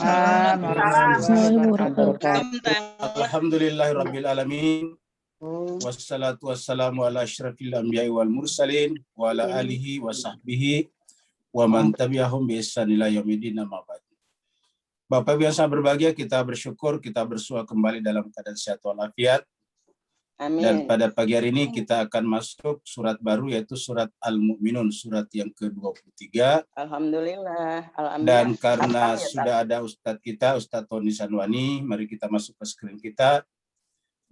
Waalaikumsalam warahmatullahi wabarakatuh. Alhamdulillahirabbil alamin. Wassalatu wassalamu ala asyrafil anbiya'i wal mursalin wa ala alihi wa sahbihi wa man tabi'ahum bi ihsan ila yaumil amma ba'd. Bapak Ibu yang sangat berbahagia, kita bersyukur kita bersua kembali dalam keadaan sehat walafiat. Amin. Dan pada pagi hari ini kita akan masuk surat baru yaitu surat Al-Mu'minun, surat yang ke-23. Alhamdulillah. Dan karena sudah ada Ustadz kita, Ustadz Tony Sanwani, mari kita masuk ke screen kita.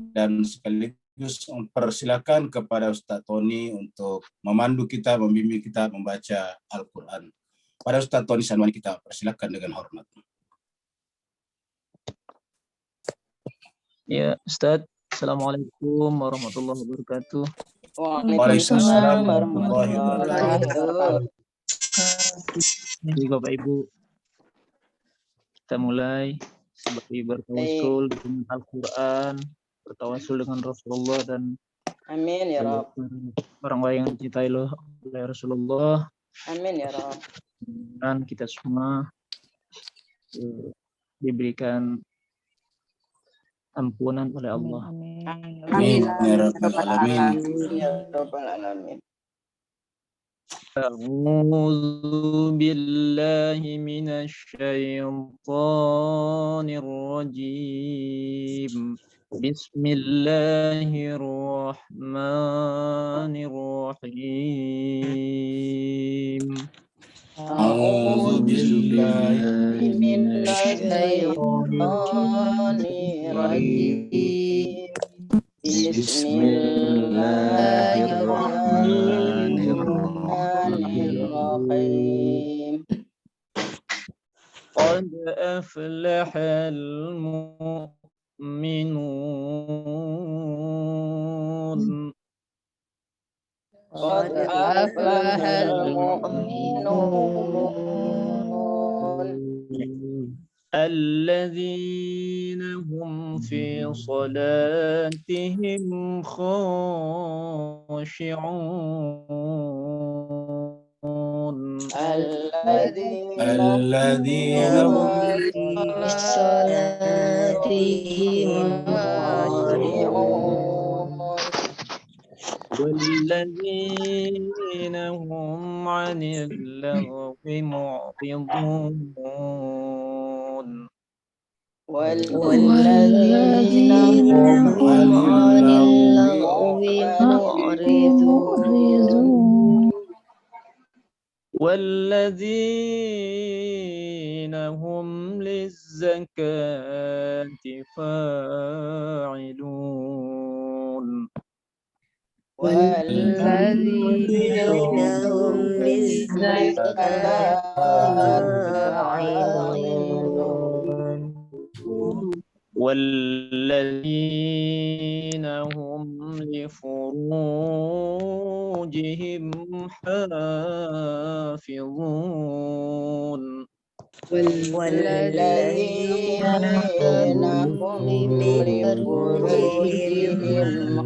Dan sekaligus mempersilakan kepada Ustadz Tony untuk memandu kita, membimbing kita membaca Al-Quran. Pada Ustadz Tony Sanwani kita persilakan dengan hormat. Ya, Ustadz. Assalamualaikum warahmatullahi wabarakatuh. Waalaikumsalam warahmatullahi wabarakatuh. Jadi Bapak Ibu, kita mulai sebagai bertawasul dengan Al-Quran, bertawasul dengan Rasulullah dan amin ya Rabb. Orang-orang yang dicintai oleh Rasulullah. Amin ya Rabb. Dan kita semua diberikan ampunan oleh Allah. Amin ya rabbal alamin. Ya rabbal alamin. A'udzu billahi minasy syaithanir rajim. Bismillahirrahmanirrahim. A'udzu billahi minasyaitonir rajim. Bismillahirrahmanirrahim. Qad aflahal mu'minun. Qad aflahal mu'minun. الذين هم في صلاتهم خاشعون الذين هم في صلاتهم خاشعون والذين هم عن اللغو معرضون والذين هم عن اللغو معرضون والذين هم للزكاة فاعلون والذين هم للزكاة فاعلون والذين هم لفروجهم حافظون والذين هم لفروجهم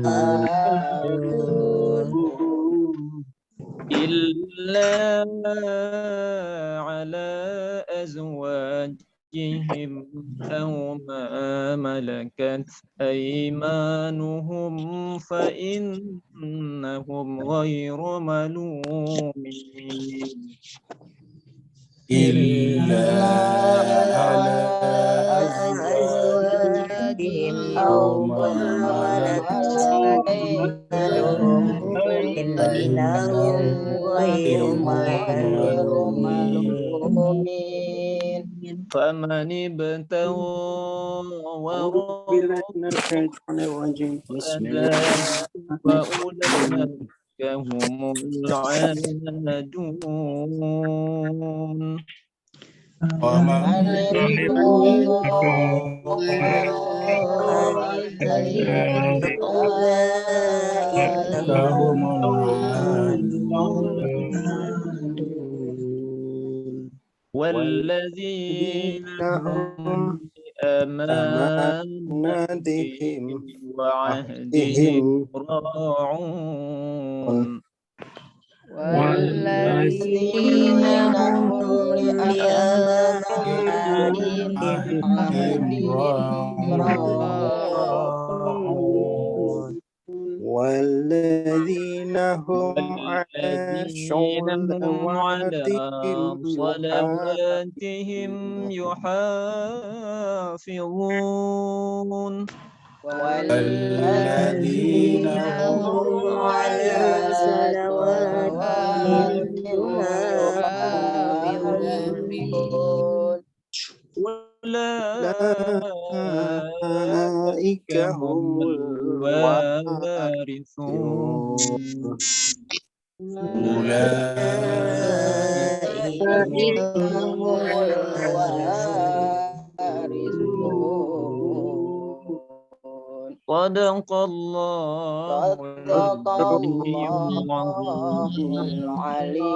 حافظون إلا على أزواجهم أو ما ملكت أيمانهم فإنهم غير ملومين إلا على أزواجهم أو ما ملكت أيمانهم فإنهم غير ملومين فمن ابتغى وراء فأولئك هم العادون ومن والذين هم بأماناتهم وعهدهم راعون والذين هم لأماناتهم عليم راعون والذين هم على والذين هم على صلواتهم صلواتهم يحافظون والذين هم هم على صلواتهم يحافظون أولئك أولئك هم هم الوارثون أولئك هم الوارثون صدق الله صدق العلي الله العظيم العلي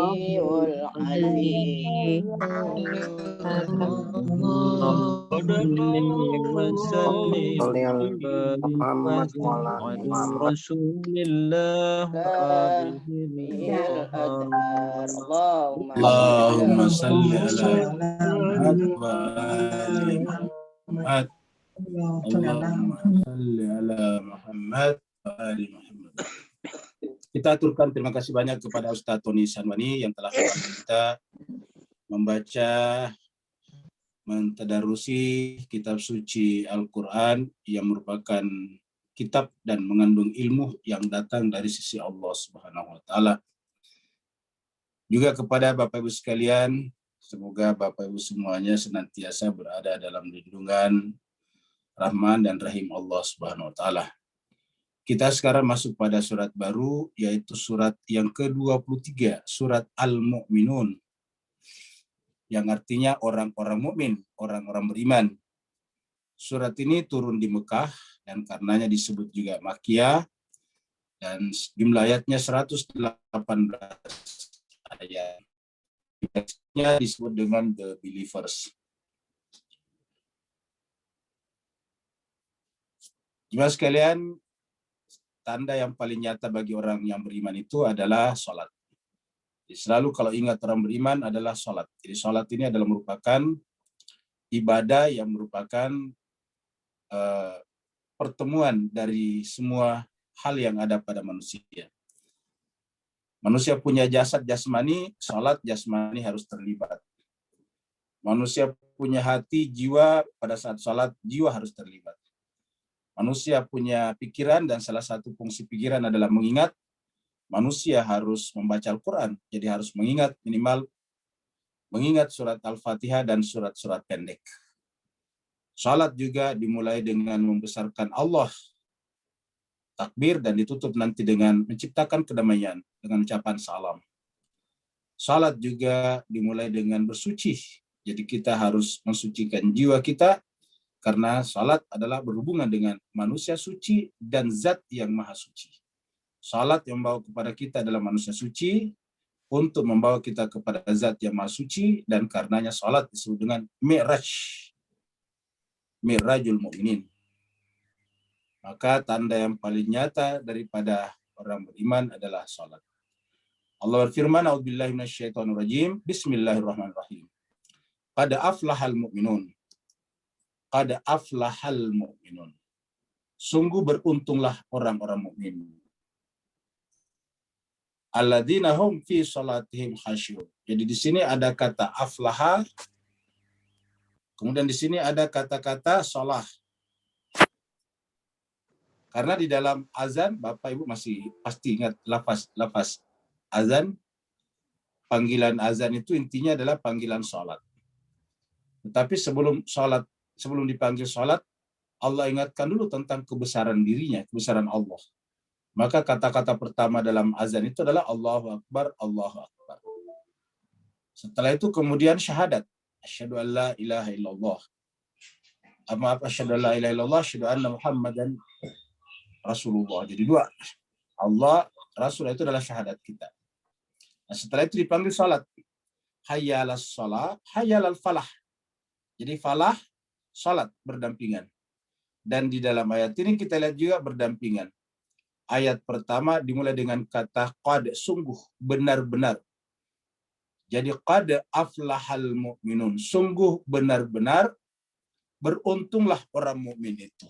العظيم اللهم صل وسلم Muhammad وبارك على رسول الله وآله الأدهار الطاهرين. اللهم اللهم صل صل على محمد وآل محمد. اللهم salli ala Muhammad wa ali Muhammad. Kita aturkan terima kasih banyak kepada Ustaz Tony Sanwani yang telah membantu kita membaca, mentadarusi kitab suci Al-Quran yang merupakan kitab dan mengandung ilmu yang datang dari sisi Allah Subhanahu wa taala. Juga kepada Bapak Ibu sekalian, semoga Bapak Ibu semuanya senantiasa berada dalam lindungan Rahman dan Rahim Allah Subhanahu wa taala. Kita sekarang masuk pada surat baru, yaitu surat yang ke-23, surat Al-Mu'minun, yang artinya orang-orang mukmin, orang-orang beriman. Surat ini turun di Mekah dan karenanya disebut juga Makkiyah, dan jumlah ayatnya 118 ayat. Ayatnya disebut dengan The Believers. Jemaah sekalian, tanda yang paling nyata bagi orang yang beriman itu adalah sholat. Jadi selalu kalau ingat orang beriman adalah sholat. Jadi sholat ini adalah merupakan ibadah yang merupakan pertemuan dari semua hal yang ada pada manusia. Manusia punya jasad jasmani, sholat jasmani harus terlibat. Manusia punya hati, jiwa, pada saat sholat, jiwa harus terlibat. Manusia punya pikiran dan salah satu fungsi pikiran adalah mengingat. Manusia harus membaca Al-Quran, jadi harus mengingat, minimal mengingat surat Al-Fatihah dan surat-surat pendek. Salat juga dimulai dengan membesarkan Allah, takbir, dan ditutup nanti dengan menciptakan kedamaian dengan ucapan salam. Salat juga dimulai dengan bersuci, jadi kita harus mensucikan jiwa kita, karena salat adalah berhubungan dengan manusia suci dan zat yang maha suci. Salat yang membawa kepada kita adalah manusia suci untuk membawa kita kepada zat yang maha suci, dan karenanya salat disebut dengan Mi'raj, Mi'rajul Mu'minin. Maka tanda yang paling nyata daripada orang beriman adalah salat. Allah berfirman, A'udzubillahi minasyaitonirrajim, Bismillahirrahmanirrahim. Qad aflahal mu'minun. Qad aflahal mu'minun. Sungguh beruntunglah orang-orang mukmin. Alladzina hum fi salatihim khasyu'un. Jadi di sini ada kata aflaha, kemudian di sini ada kata-kata shalah. Karena di dalam azan, Bapak Ibu masih pasti ingat lafaz azan. Panggilan azan itu intinya adalah panggilan salat. Tetapi sebelum dipanggil salat, Allah ingatkan dulu tentang kebesaran dirinya, kebesaran Allah. Maka kata-kata pertama dalam azan itu adalah Allahu Akbar, Allahu Akbar. Setelah itu kemudian syahadat. Asyhadu an la ilaha illallah. Asyhadu an la ilaha illallah, asyhadu anna Muhammadan Rasulullah. Jadi dua. Allah, Rasul itu adalah syahadat kita. Nah, setelah itu dipanggil salat. Hayya 'alas shalah, hayya 'alal falah. Jadi falah, salat berdampingan. Dan di dalam ayat ini kita lihat juga berdampingan. Ayat pertama dimulai dengan kata qad, sungguh, benar-benar. Jadi qad aflahal mu'minun. Sungguh benar-benar beruntunglah orang mukmin itu.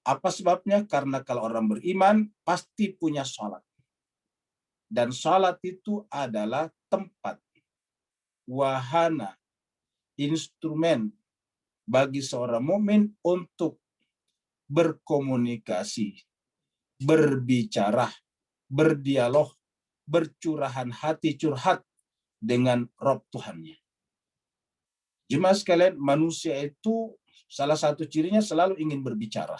Apa sebabnya? Karena kalau orang beriman pasti punya sholat. Dan sholat itu adalah tempat, wahana, instrumen bagi seorang mukmin untuk berkomunikasi, berbicara, berdialog, bercurahan hati, curhat dengan Rabb Tuhannya. Jemaah sekalian, manusia itu salah satu cirinya selalu ingin berbicara.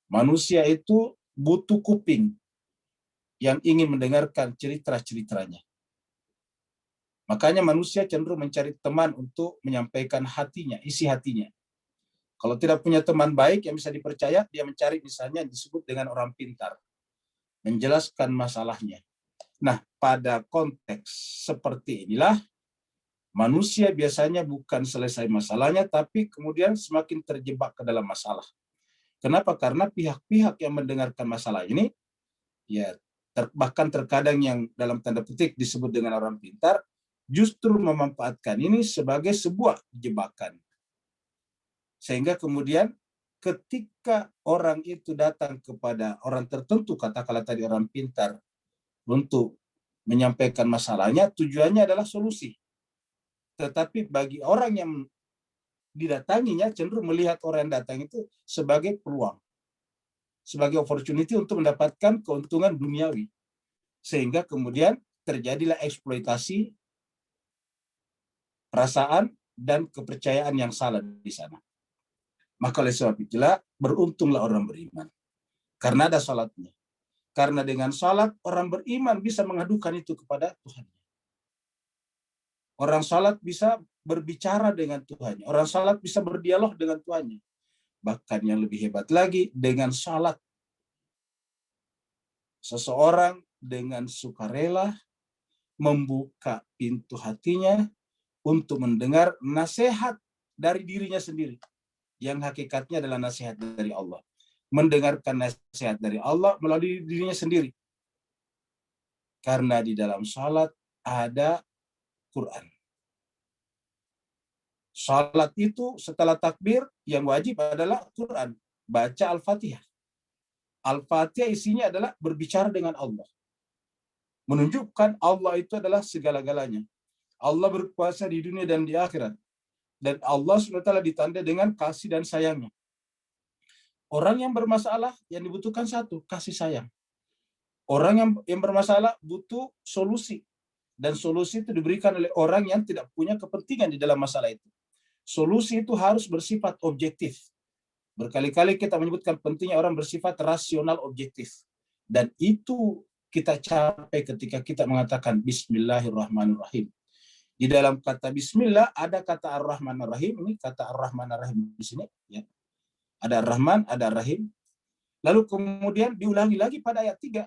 Manusia itu butuh kuping yang ingin mendengarkan cerita-ceritanya. Makanya manusia cenderung mencari teman untuk menyampaikan hatinya, isi hatinya. Kalau tidak punya teman baik yang bisa dipercaya, dia mencari misalnya yang disebut dengan orang pintar, menjelaskan masalahnya. Nah, pada konteks seperti inilah, manusia biasanya bukan selesai masalahnya, tapi kemudian semakin terjebak ke dalam masalah. Kenapa? Karena pihak-pihak yang mendengarkan masalah ini, ya bahkan terkadang yang dalam tanda petik disebut dengan orang pintar, justru memanfaatkan ini sebagai sebuah jebakan. Sehingga kemudian ketika orang itu datang kepada orang tertentu, katakanlah tadi orang pintar, untuk menyampaikan masalahnya, tujuannya adalah solusi. Tetapi bagi orang yang didatanginya cenderung melihat orang yang datang itu sebagai peluang, sebagai opportunity untuk mendapatkan keuntungan duniawi. Sehingga kemudian terjadilah eksploitasi perasaan dan kepercayaan yang salah di sana. Maka oleh sebab itulah beruntunglah orang beriman. Karena ada salatnya. Karena dengan salat orang beriman bisa mengadukan itu kepada Tuhan. Orang salat bisa berbicara dengan Tuhannya. Orang salat bisa berdialog dengan Tuhannya. Bahkan yang lebih hebat lagi, dengan salat seseorang dengan sukarela membuka pintu hatinya untuk mendengar nasihat dari dirinya sendiri, yang hakikatnya adalah nasihat dari Allah. Mendengarkan nasihat dari Allah melalui dirinya sendiri. Karena di dalam salat ada Quran. Salat itu setelah takbir yang wajib adalah Quran. Baca Al-Fatihah. Al-Fatihah isinya adalah berbicara dengan Allah. Menunjukkan Allah itu adalah segala-galanya. Allah berkuasa di dunia dan di akhirat. Dan Allah SWT ditandai dengan kasih dan sayangnya. Orang yang bermasalah yang dibutuhkan satu, kasih sayang. Orang yang bermasalah butuh solusi. Dan solusi itu diberikan oleh orang yang tidak punya kepentingan di dalam masalah itu. Solusi itu harus bersifat objektif. Berkali-kali kita menyebutkan pentingnya orang bersifat rasional objektif. Dan itu kita capai ketika kita mengatakan Bismillahirrahmanirrahim. Di dalam kata Bismillah ada kata Ar-Rahman Ar-Rahim. Ini kata Ar-Rahman Ar-Rahim di sini. Ya. Ada Ar-Rahman, ada Ar-Rahim. Lalu kemudian diulangi lagi pada ayat 3.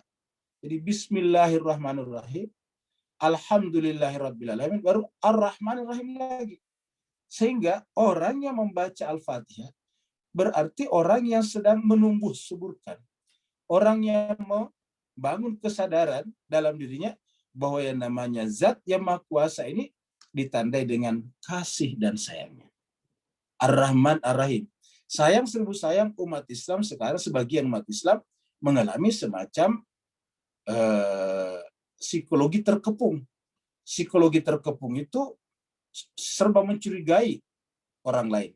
Jadi Bismillahirrahmanirrahim. Alhamdulillahirrabbilalamin. Baru Ar-Rahman Ar-Rahim lagi. Sehingga orang yang membaca Al-Fatihah berarti orang yang sedang menumbuh suburkan. Orang yang membangun kesadaran dalam dirinya bahwa yang namanya Zat yang Maha Kuasa ini ditandai dengan kasih dan sayangnya. Ar-Rahman Ar-Rahim. Sayang seribu sayang umat Islam sekarang, sebagian umat Islam mengalami semacam psikologi terkepung. Psikologi terkepung itu serba mencurigai orang lain.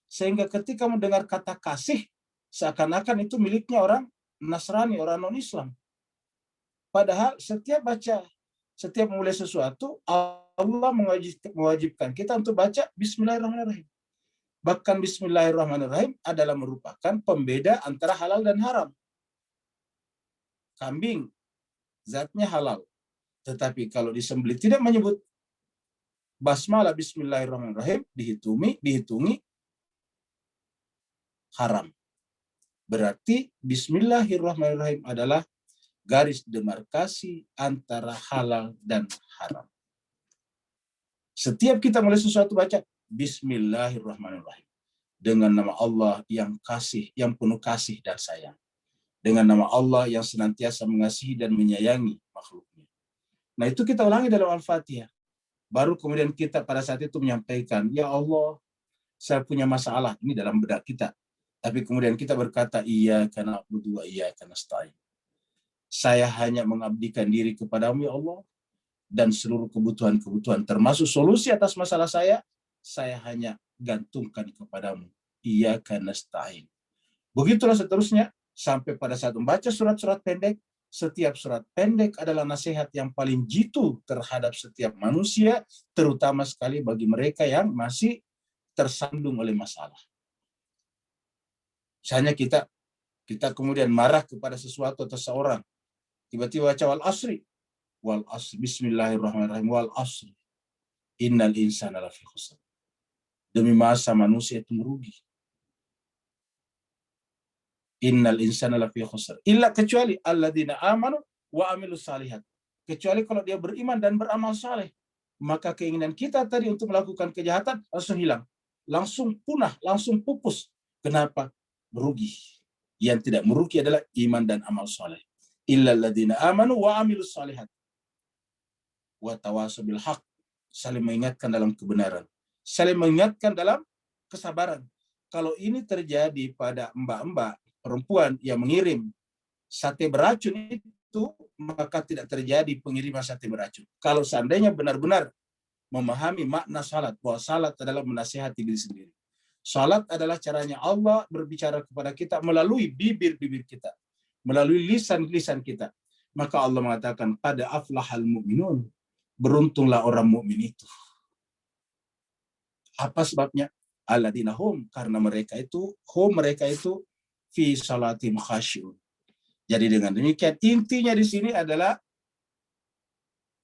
Sehingga ketika mendengar kata kasih, seakan-akan itu miliknya orang Nasrani, orang non-Islam. Padahal setiap memulai sesuatu, Allah mewajibkan kita untuk baca Bismillahirrahmanirrahim. Bahkan Bismillahirrahmanirrahim adalah merupakan pembeda antara halal dan haram. Kambing, zatnya halal. Tetapi kalau disembelih tidak menyebut basmalah Bismillahirrahmanirrahim, dihitungi haram. Berarti Bismillahirrahmanirrahim adalah garis demarkasi antara halal dan haram. Setiap kita mulai sesuatu baca Bismillahirrahmanirrahim. Dengan nama Allah yang kasih, yang penuh kasih dan sayang. Dengan nama Allah yang senantiasa mengasihi dan menyayangi makhluknya. Nah, itu kita ulangi dalam Al-Fatihah. Baru kemudian kita pada saat itu menyampaikan, ya Allah, saya punya masalah. Ini dalam benak kita. Tapi kemudian kita berkata, iyyaka na'budu wa iyyaka nasta'in. Saya hanya mengabdikan diri kepadamu, ya Allah, dan seluruh kebutuhan-kebutuhan, termasuk solusi atas masalah saya hanya gantungkan kepadamu. Iyyaka nasta'in. Begitulah seterusnya, sampai pada saat membaca surat-surat pendek, setiap surat pendek adalah nasihat yang paling jitu terhadap setiap manusia, terutama sekali bagi mereka yang masih tersandung oleh masalah. Misalnya kita kemudian marah kepada sesuatu atau seseorang, tiba-tiba baca wal asri, bismillahirrahmanirrahim, wal asri, innal insana lafi khusr. Demi masa manusia itu merugi. Innal insana lafi khusr. Illa kecuali alladzina amanu wa amilus salihat. Kecuali kalau dia beriman dan beramal saleh, maka keinginan kita tadi untuk melakukan kejahatan langsung hilang, langsung punah, langsung pupus. Kenapa? Merugi. Yang tidak merugi adalah iman dan amal saleh. Illa alladzina amanu wa amilus salihat. Wa tawasaw bil haq. Saling mengingatkan dalam kebenaran. Saling mengingatkan dalam kesabaran. Kalau ini terjadi pada mbak-mbak perempuan yang mengirim sate beracun itu, maka tidak terjadi pengiriman sate beracun. Kalau seandainya benar-benar memahami makna salat, bahwa salat adalah menasihati diri sendiri. Salat adalah caranya Allah berbicara kepada kita melalui bibir-bibir kita, melalui lisan-lisan kita. Maka Allah mengatakan, qad aflahal mu'minun. Beruntunglah orang mukmin itu. Apa sebabnya? Alladzina hum, karena mereka itu fi salatim khasyun. Jadi dengan demikian intinya di sini adalah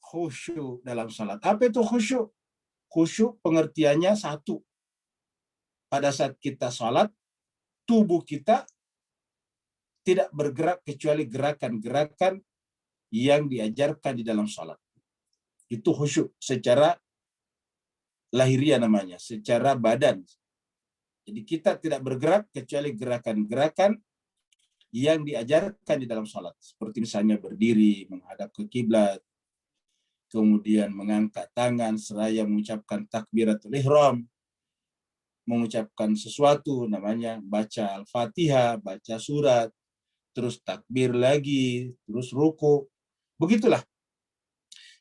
khusyuk dalam salat. Apa itu khusyuk? Khusyuk pengertiannya satu. Pada saat kita salat, tubuh kita tidak bergerak kecuali gerakan-gerakan yang diajarkan di dalam salat. Itu khusyuk secara lahiriah namanya, secara badan. Jadi kita tidak bergerak kecuali gerakan-gerakan yang diajarkan di dalam salat. Seperti misalnya berdiri, menghadap ke kiblat, kemudian mengangkat tangan seraya mengucapkan takbiratul ihram, mengucapkan sesuatu namanya baca Al-Fatihah, baca surat, terus takbir lagi, terus ruku. Begitulah.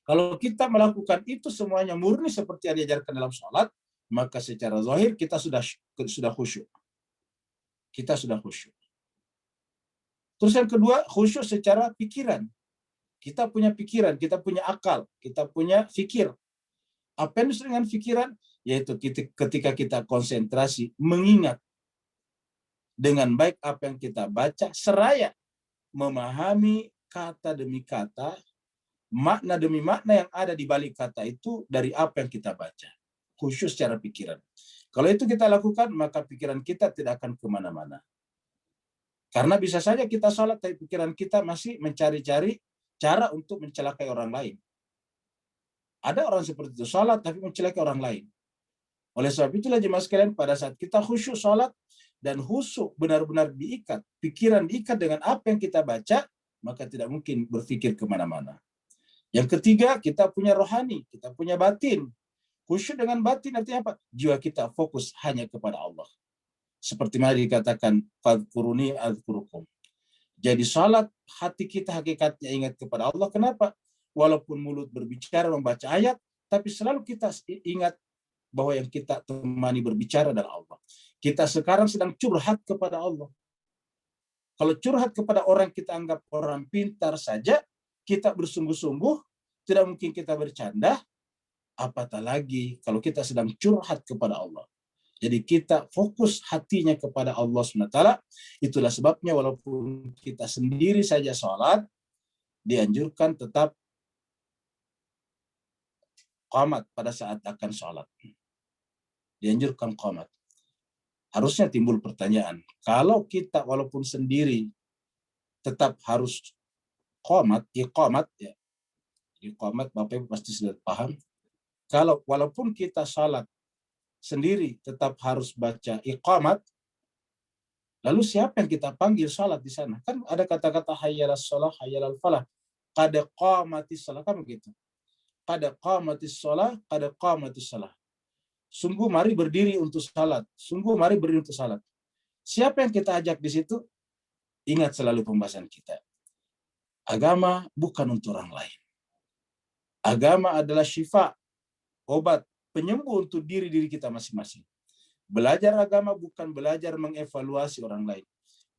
Kalau kita melakukan itu semuanya murni seperti yang diajarkan dalam salat, maka secara zahir kita sudah khusyuk. Kita sudah khusyuk. Terus yang kedua, khusyuk secara pikiran. Kita punya pikiran, kita punya akal, kita punya fikir. Apa yang disebut dengan pikiran? Yaitu ketika kita konsentrasi, mengingat dengan baik apa yang kita baca, seraya memahami kata demi kata, makna demi makna yang ada di balik kata itu dari apa yang kita baca. Khusyuk secara pikiran. Kalau itu kita lakukan, maka pikiran kita tidak akan kemana-mana. Karena bisa saja kita sholat, tapi pikiran kita masih mencari-cari cara untuk mencelakai orang lain. Ada orang seperti itu, sholat tapi mencelakai orang lain. Oleh sebab itulah jemaah sekalian, pada saat kita khusyuk sholat, dan khusyuk benar-benar diikat, pikiran diikat dengan apa yang kita baca, maka tidak mungkin berpikir kemana-mana. Yang ketiga, kita punya rohani, kita punya batin. Khusyuk dengan batin artinya apa? Jiwa kita fokus hanya kepada Allah. Seperti mana dikatakan, fadhkuruni adzkurukum. Jadi salat, hati kita hakikatnya ingat kepada Allah. Kenapa? Walaupun mulut berbicara, membaca ayat, tapi selalu kita ingat bahwa yang kita temani berbicara adalah Allah. Kita sekarang sedang curhat kepada Allah. Kalau curhat kepada orang kita anggap orang pintar saja, kita bersungguh-sungguh, tidak mungkin kita bercanda, apatah lagi kalau kita sedang curhat kepada Allah. Jadi kita fokus hatinya kepada Allah SWT. Itulah sebabnya walaupun kita sendiri saja sholat, dianjurkan tetap qamat pada saat akan sholat. Dianjurkan qamat. Harusnya timbul pertanyaan, kalau kita walaupun sendiri tetap harus qamat, iqamat ya. Iqamat Bapak Ibu pasti sudah paham. Kalau walaupun kita salat sendiri tetap harus baca iqamat, lalu siapa yang kita panggil salat di sana? Kan ada kata-kata hayyalas shalah, hayyalal falah. qad qamatis shalah, kan begitu. Qad qamatis shalah, qad qamatis shalah. Sungguh mari berdiri untuk salat. Sungguh mari berdiri untuk salat. Siapa yang kita ajak di situ? Ingat selalu pembahasan kita. Agama bukan untuk orang lain. Agama adalah syifa, obat, penyembuh untuk diri kita masing-masing. Belajar agama bukan belajar mengevaluasi orang lain.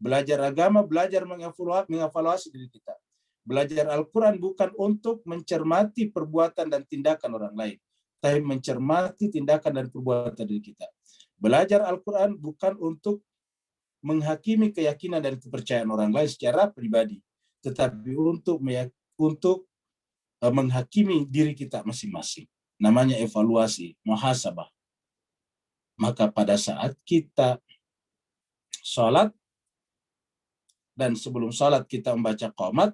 Belajar agama, belajar mengevaluasi diri kita. Belajar Al-Quran bukan untuk mencermati perbuatan dan tindakan orang lain, tapi mencermati tindakan dan perbuatan diri kita. Belajar Al-Quran bukan untuk menghakimi keyakinan dan kepercayaan orang lain secara pribadi, tetapi untuk menghakimi diri kita masing-masing. Namanya evaluasi, muhasabah. Maka pada saat kita sholat, dan sebelum sholat kita membaca qomat,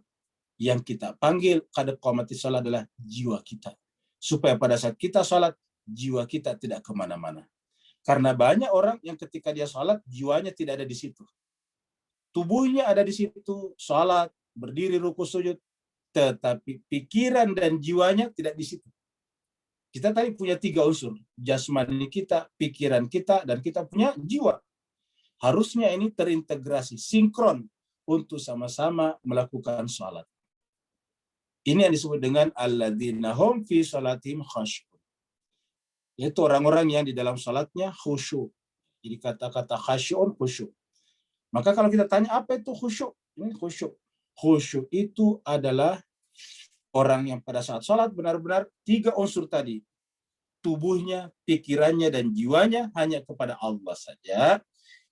yang kita panggil qad qamatis shalah adalah jiwa kita. Supaya pada saat kita sholat, jiwa kita tidak kemana-mana. Karena banyak orang yang ketika dia sholat, jiwanya tidak ada di situ. Tubuhnya ada di situ, sholat, berdiri, ruku, sujud, tetapi pikiran dan jiwanya tidak di situ. Kita tadi punya 3 unsur, jasmani kita, pikiran kita, dan kita punya jiwa. Harusnya ini terintegrasi, sinkron untuk sama-sama melakukan sholat. Ini yang disebut dengan alladzina hum fi sholatihim khasyu'un. Yaitu orang-orang yang di dalam sholatnya khusyuk. Jadi kata-kata khasyu'un khusyuk. Maka kalau kita tanya apa itu khusyuk? Ini khusyuk. Khusyuk itu adalah orang yang pada saat sholat benar-benar 3 unsur tadi. Tubuhnya, pikirannya, dan jiwanya hanya kepada Allah saja.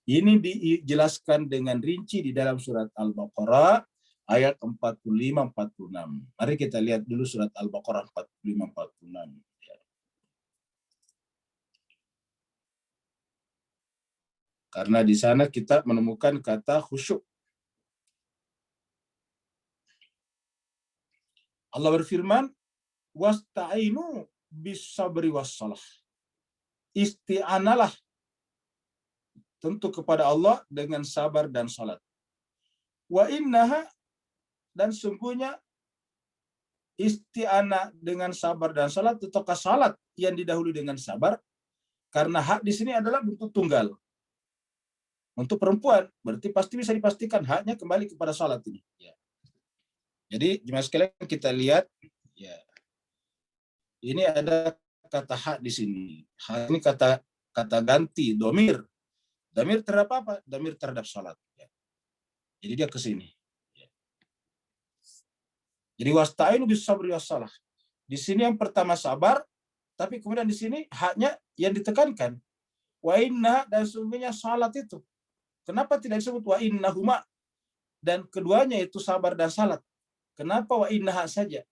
Ini dijelaskan dengan rinci di dalam surat Al-Baqarah ayat 45-46. Mari kita lihat dulu surat Al-Baqarah 45-46. Karena di sana kita menemukan kata khusyuk. Allah berfirman, wasta'inu bis-sabri was-shalah. Isti'analah tentu kepada Allah dengan sabar dan salat. Wa innaha, dan sungguhnya isti'anah dengan sabar dan salat ataukah salat yang didahului dengan sabar, karena hak di sini adalah bentuk tunggal. Untuk perempuan berarti pasti bisa dipastikan haknya kembali kepada salat ini. Ya. Jadi jemaah sekalian kita lihat, ya, ini ada kata hak di sini. Hak ini kata ganti, domir. Domir terhadap apa? Domir terhadap salat. Ya. Jadi dia ke sini. Ya. Jadi wasta'inu bis-sabri was-shalah. Di sini yang pertama sabar, tapi kemudian di sini haknya yang ditekankan. Wa inna, dan sungguhnya salat itu. Kenapa tidak disebut wa innahuma? Dan keduanya itu sabar dan salat. Kenapa wa innaha saja?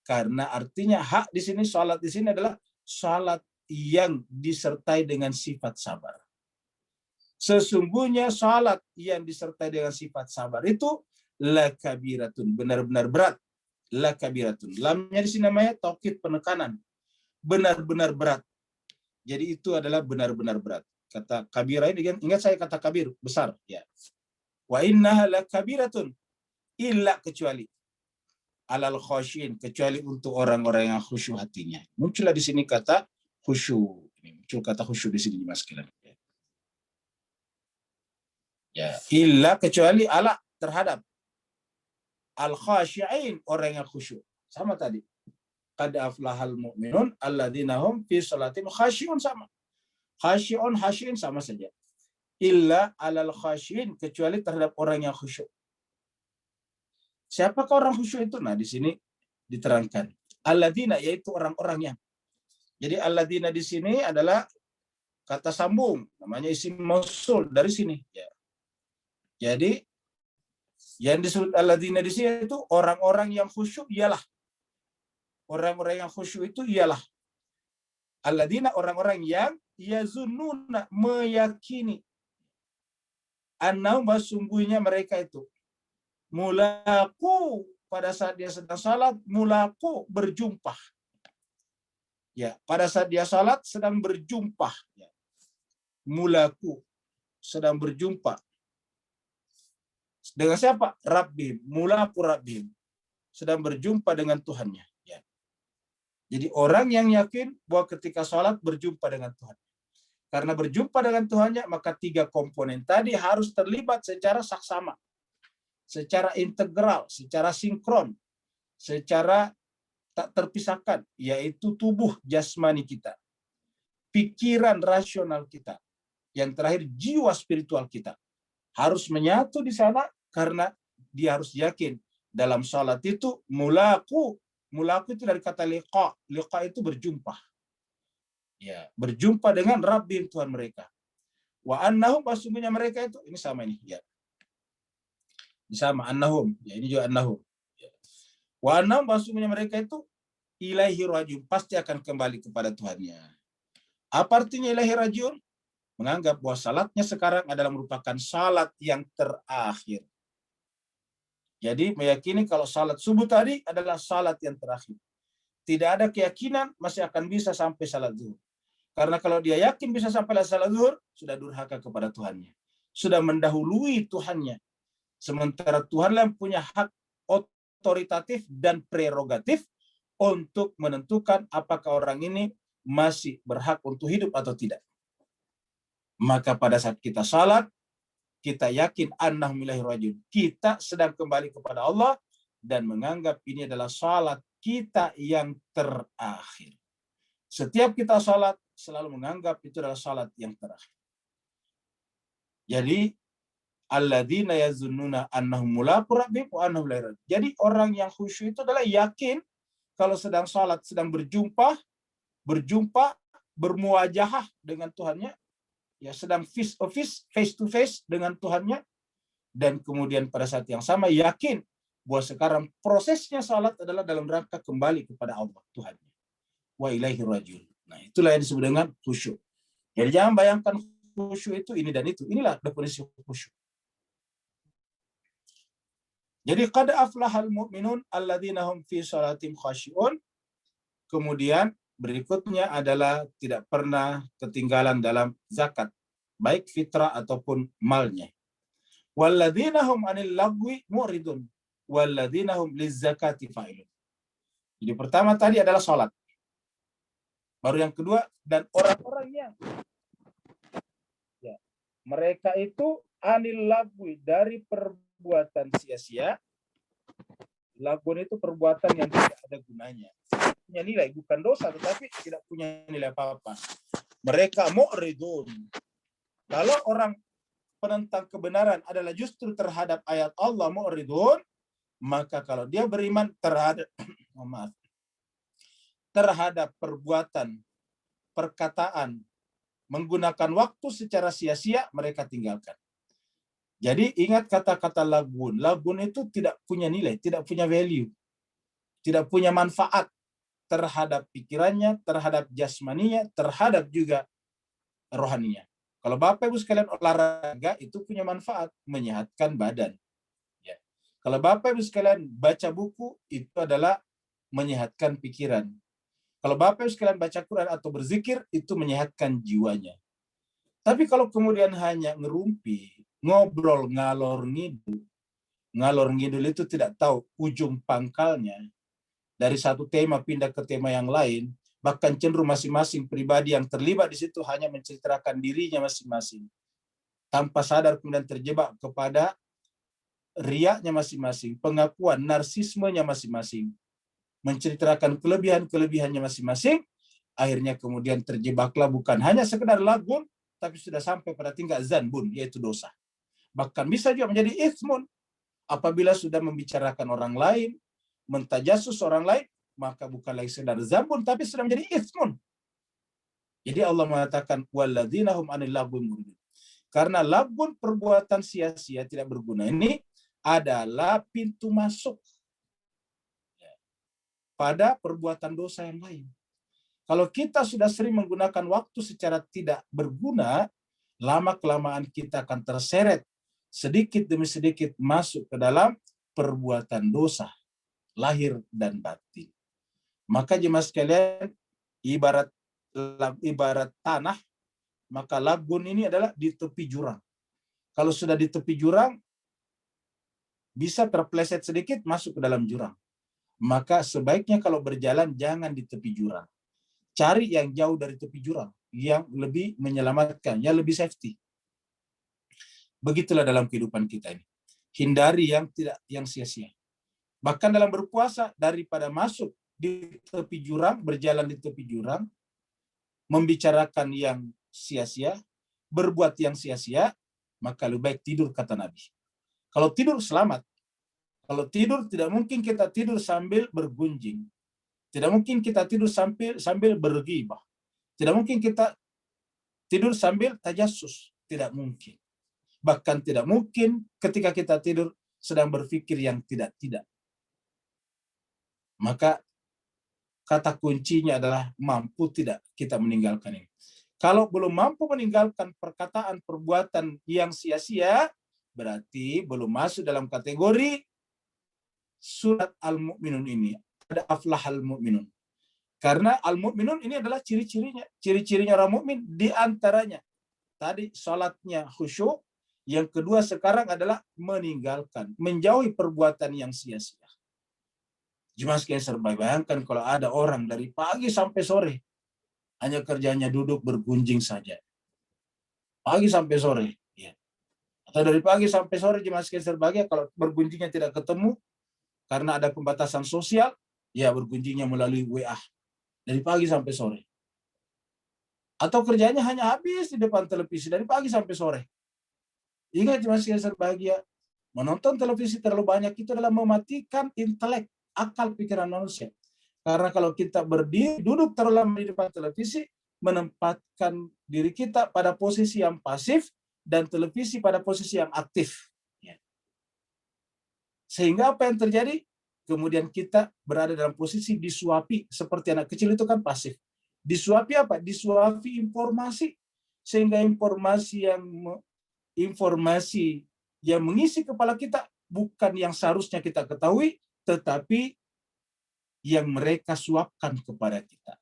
Karena artinya hak di sini, salat di sini adalah salat yang disertai dengan sifat sabar. Sesungguhnya salat yang disertai dengan sifat sabar itu la kabiratun, benar-benar berat. La kabiratun. Lamnya di sini namanya taukid penekanan. Benar-benar berat. Jadi itu adalah benar-benar berat. Kata kabira ini, ingat saya kata kabir, besar. Ya. Wa innaha la kabiratun, illa kecuali alal khasyin, kecuali untuk orang-orang yang khusyuk hatinya. Muncullah di sini kata khusyuk. Muncul kata khusyuk di sini Mas sekalian. Ya, illa kecuali ala terhadap al khasyiin, orang yang khusyuk. Sama tadi. Qad aflahal mu'minun alladzina hum fi shalatihim khasyiun, sama. Khasyiin sama saja. Illa alal khasyiin, kecuali terhadap orang yang khusyuk. Siapakah orang khusyuk itu? Nah, di sini diterangkan. Alladzina, yaitu orang-orang yang. Jadi alladzina di sini adalah kata sambung, namanya isim mausul dari sini. Ya. Jadi yang disebut alladzina di sini itu orang-orang yang khusyuk ialah. Orang-orang yang khusyuk itu ialah alladzina, orang-orang yang yazunnuna, meyakini, annahum, sungguhnya mereka itu mulaku, pada saat dia sedang salat, mulaku, berjumpa. Ya, pada saat dia salat sedang berjumpa. Ya. Mulaku, sedang berjumpa. Dengan siapa? Rabbihim, mulaku Rabbihim. sedang berjumpa dengan Tuhannya. Ya. Jadi orang yang yakin bahwa ketika sholat berjumpa dengan Tuhan. Karena berjumpa dengan Tuhannya, maka 3 komponen tadi harus terlibat secara saksama, secara integral, secara sinkron, secara tak terpisahkan, yaitu tubuh jasmani kita, pikiran rasional kita, yang terakhir jiwa spiritual kita. Harus menyatu di sana karena dia harus yakin dalam sholat itu mulaku itu dari kata liqa. Liqa itu berjumpa. Ya, berjumpa dengan Rabbim Tuhan mereka. Wa annahum, sesungguhnya mereka itu, ini sama ini ya. Ini sama annahum, ya ini juga annahum. Ya. Wa annahum, sesungguhnya mereka itu ilaihi rajiun, pasti akan kembali kepada Tuhannya. Apa artinya ilaihi rajiun? Menganggap bahwa salatnya sekarang adalah merupakan salat yang terakhir. Jadi meyakini kalau salat subuh tadi adalah salat yang terakhir. Tidak ada keyakinan masih akan bisa sampai salat zuhur. Karena kalau dia yakin bisa sampai salat zuhur, sudah durhaka kepada Tuhannya. Sudah mendahului Tuhannya. Sementara Tuhanlah yang punya hak otoritatif dan prerogatif untuk menentukan apakah orang ini masih berhak untuk hidup atau tidak. Maka pada saat kita salat, kita yakin annahum ilaihi rajiun. Kita sedang kembali kepada Allah dan menganggap ini adalah salat kita yang terakhir. Setiap kita salat selalu menganggap itu adalah salat yang terakhir. Jadi alladzina yazunnuna annahum mulaqu rabbihim wa annahum la yarjun. Jadi orang yang khusyuk itu adalah yakin kalau sedang salat, sedang berjumpa, bermuajahah dengan Tuhannya, ya sedang face to face dengan Tuhannya, dan kemudian pada saat yang sama yakin bahwa sekarang prosesnya salat adalah dalam rangka kembali kepada Allah Tuhannya. Wa ilaihi rajiun. Nah, itulah yang disebut dengan khusyuk. Jadi jangan bayangkan khusyuk itu ini dan itu. Inilah definisi khusyuk. Jadi qad aflahal mu'minun alladzina hum fi shalatim khashi'un. Kemudian berikutnya adalah tidak pernah ketinggalan dalam zakat, baik fitrah ataupun malnya. Walladzina hum 'anil lagwi mu'ridun walladzina hum lizzakati fa'ilun. Jadi pertama tadi adalah salat. Baru yang kedua, dan orang-orang yang ya, mereka itu anil lagwi, dari perbuatan sia-sia. Lagun itu perbuatan yang tidak ada gunanya. Punya nilai, bukan dosa, tetapi tidak punya nilai apa-apa. Mereka mu'ridun. Kalau orang penentang kebenaran adalah justru terhadap ayat Allah mu'ridun, maka kalau dia beriman terhadap perbuatan, perkataan, menggunakan waktu secara sia-sia, mereka tinggalkan. Jadi ingat kata-kata lagun. Lagun itu tidak punya nilai, tidak punya value, tidak punya manfaat terhadap pikirannya, terhadap jasmaninya, terhadap juga rohaninya. Kalau Bapak Ibu sekalian olahraga itu punya manfaat, menyehatkan badan. Ya. Kalau Bapak Ibu sekalian baca buku itu adalah menyehatkan pikiran. Kalau Bapak Ibu sekalian baca Quran atau berzikir itu menyehatkan jiwanya. Tapi kalau kemudian hanya ngerumpi, ngobrol ngalor ngidul itu tidak tahu ujung pangkalnya, dari satu tema pindah ke tema yang lain, bahkan cenderung masing-masing pribadi yang terlibat di situ hanya menceritakan dirinya masing-masing, tanpa sadar kemudian terjebak kepada riaknya masing-masing, pengakuan narsismenya masing-masing, menceritakan kelebihan-kelebihannya masing-masing, akhirnya kemudian terjebaklah bukan hanya sekedar lagun, tapi sudah sampai pada tingkat zanbun, yaitu dosa. Bahkan bisa juga menjadi itsmun. Apabila sudah membicarakan orang lain, mentajasus orang lain, maka bukan lagi sekedar zambun, tapi sudah menjadi itsmun. Jadi Allah mengatakan, walladzina hum 'anil lagwi mu'ridun. Karena lagun, perbuatan sia-sia tidak berguna ini adalah pintu masuk pada perbuatan dosa yang lain. Kalau kita sudah sering menggunakan waktu secara tidak berguna, lama-kelamaan kita akan terseret sedikit demi sedikit masuk ke dalam perbuatan dosa, lahir dan batin. Maka jemaah sekalian, ibarat tanah, maka lagun ini adalah di tepi jurang. Kalau sudah di tepi jurang, bisa terpleset sedikit masuk ke dalam jurang. maka sebaiknya kalau berjalan jangan di tepi jurang. Cari yang jauh dari tepi jurang, yang lebih menyelamatkan, yang lebih safety. Begitulah dalam kehidupan kita ini. Hindari yang sia-sia. Bahkan dalam berpuasa, daripada masuk di tepi jurang, berjalan di tepi jurang, membicarakan yang sia-sia, berbuat yang sia-sia, maka lebih baik tidur, kata Nabi. Kalau tidur selamat. Kalau tidur, tidak mungkin kita tidur sambil bergunjing. Tidak mungkin kita tidur sambil berghibah. Tidak mungkin kita tidur sambil tajassus. Tidak mungkin. Bahkan tidak mungkin ketika kita tidur sedang berpikir yang tidak-tidak. Maka kata kuncinya adalah mampu tidak kita meninggalkan ini. Kalau belum mampu meninggalkan perkataan perbuatan yang sia-sia, berarti belum masuk dalam kategori surat Al-Mu'minun ini. Ada aflahal mu'minun. Karena al-mu'minun ini adalah ciri-cirinya orang mukmin, di antaranya tadi salatnya khusyuk, yang kedua sekarang adalah meninggalkan, menjauhi perbuatan yang sia-sia. Cuma sekalian serba, bayangkan kalau ada orang dari pagi sampai sore hanya kerjanya duduk bergunjing saja. Pagi sampai sore, ya. Atau dari pagi sampai sore cuma sekalian serba, kalau bergunjingnya tidak ketemu karena ada pembatasan sosial, ya bergunjingnya melalui WA dari pagi sampai sore. Atau kerjanya hanya habis di depan televisi dari pagi sampai sore. Ingat cuma sekalian berbahagia, menonton televisi terlalu banyak itu adalah mematikan intelek, akal pikiran manusia. Karena kalau kita berdiri, duduk terlalu lama di depan televisi, menempatkan diri kita pada posisi yang pasif dan televisi pada posisi yang aktif. Sehingga apa yang terjadi? Kemudian kita berada dalam posisi disuapi, seperti anak kecil itu kan pasif. Disuapi apa? Disuapi informasi, sehingga informasi yang mengisi kepala kita bukan yang seharusnya kita ketahui, tetapi yang mereka suapkan kepada kita.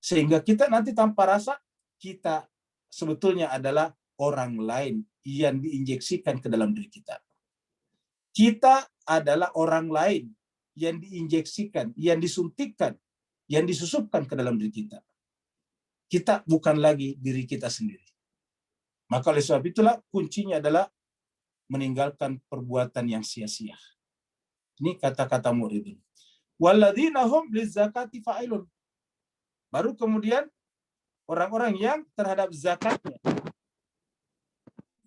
Sehingga kita nanti tanpa rasa kita sebetulnya adalah orang lain yang diinjeksikan ke dalam diri kita. Kita adalah orang lain yang diinjeksikan, yang disuntikkan, yang disusupkan ke dalam diri kita. Kita bukan lagi diri kita sendiri. Maka oleh sebab itulah kuncinya adalah meninggalkan perbuatan yang sia-sia. Ini kata-kata muridun. Walladzina hum lizakati fa'ilun. Baru kemudian orang-orang yang terhadap zakatnya.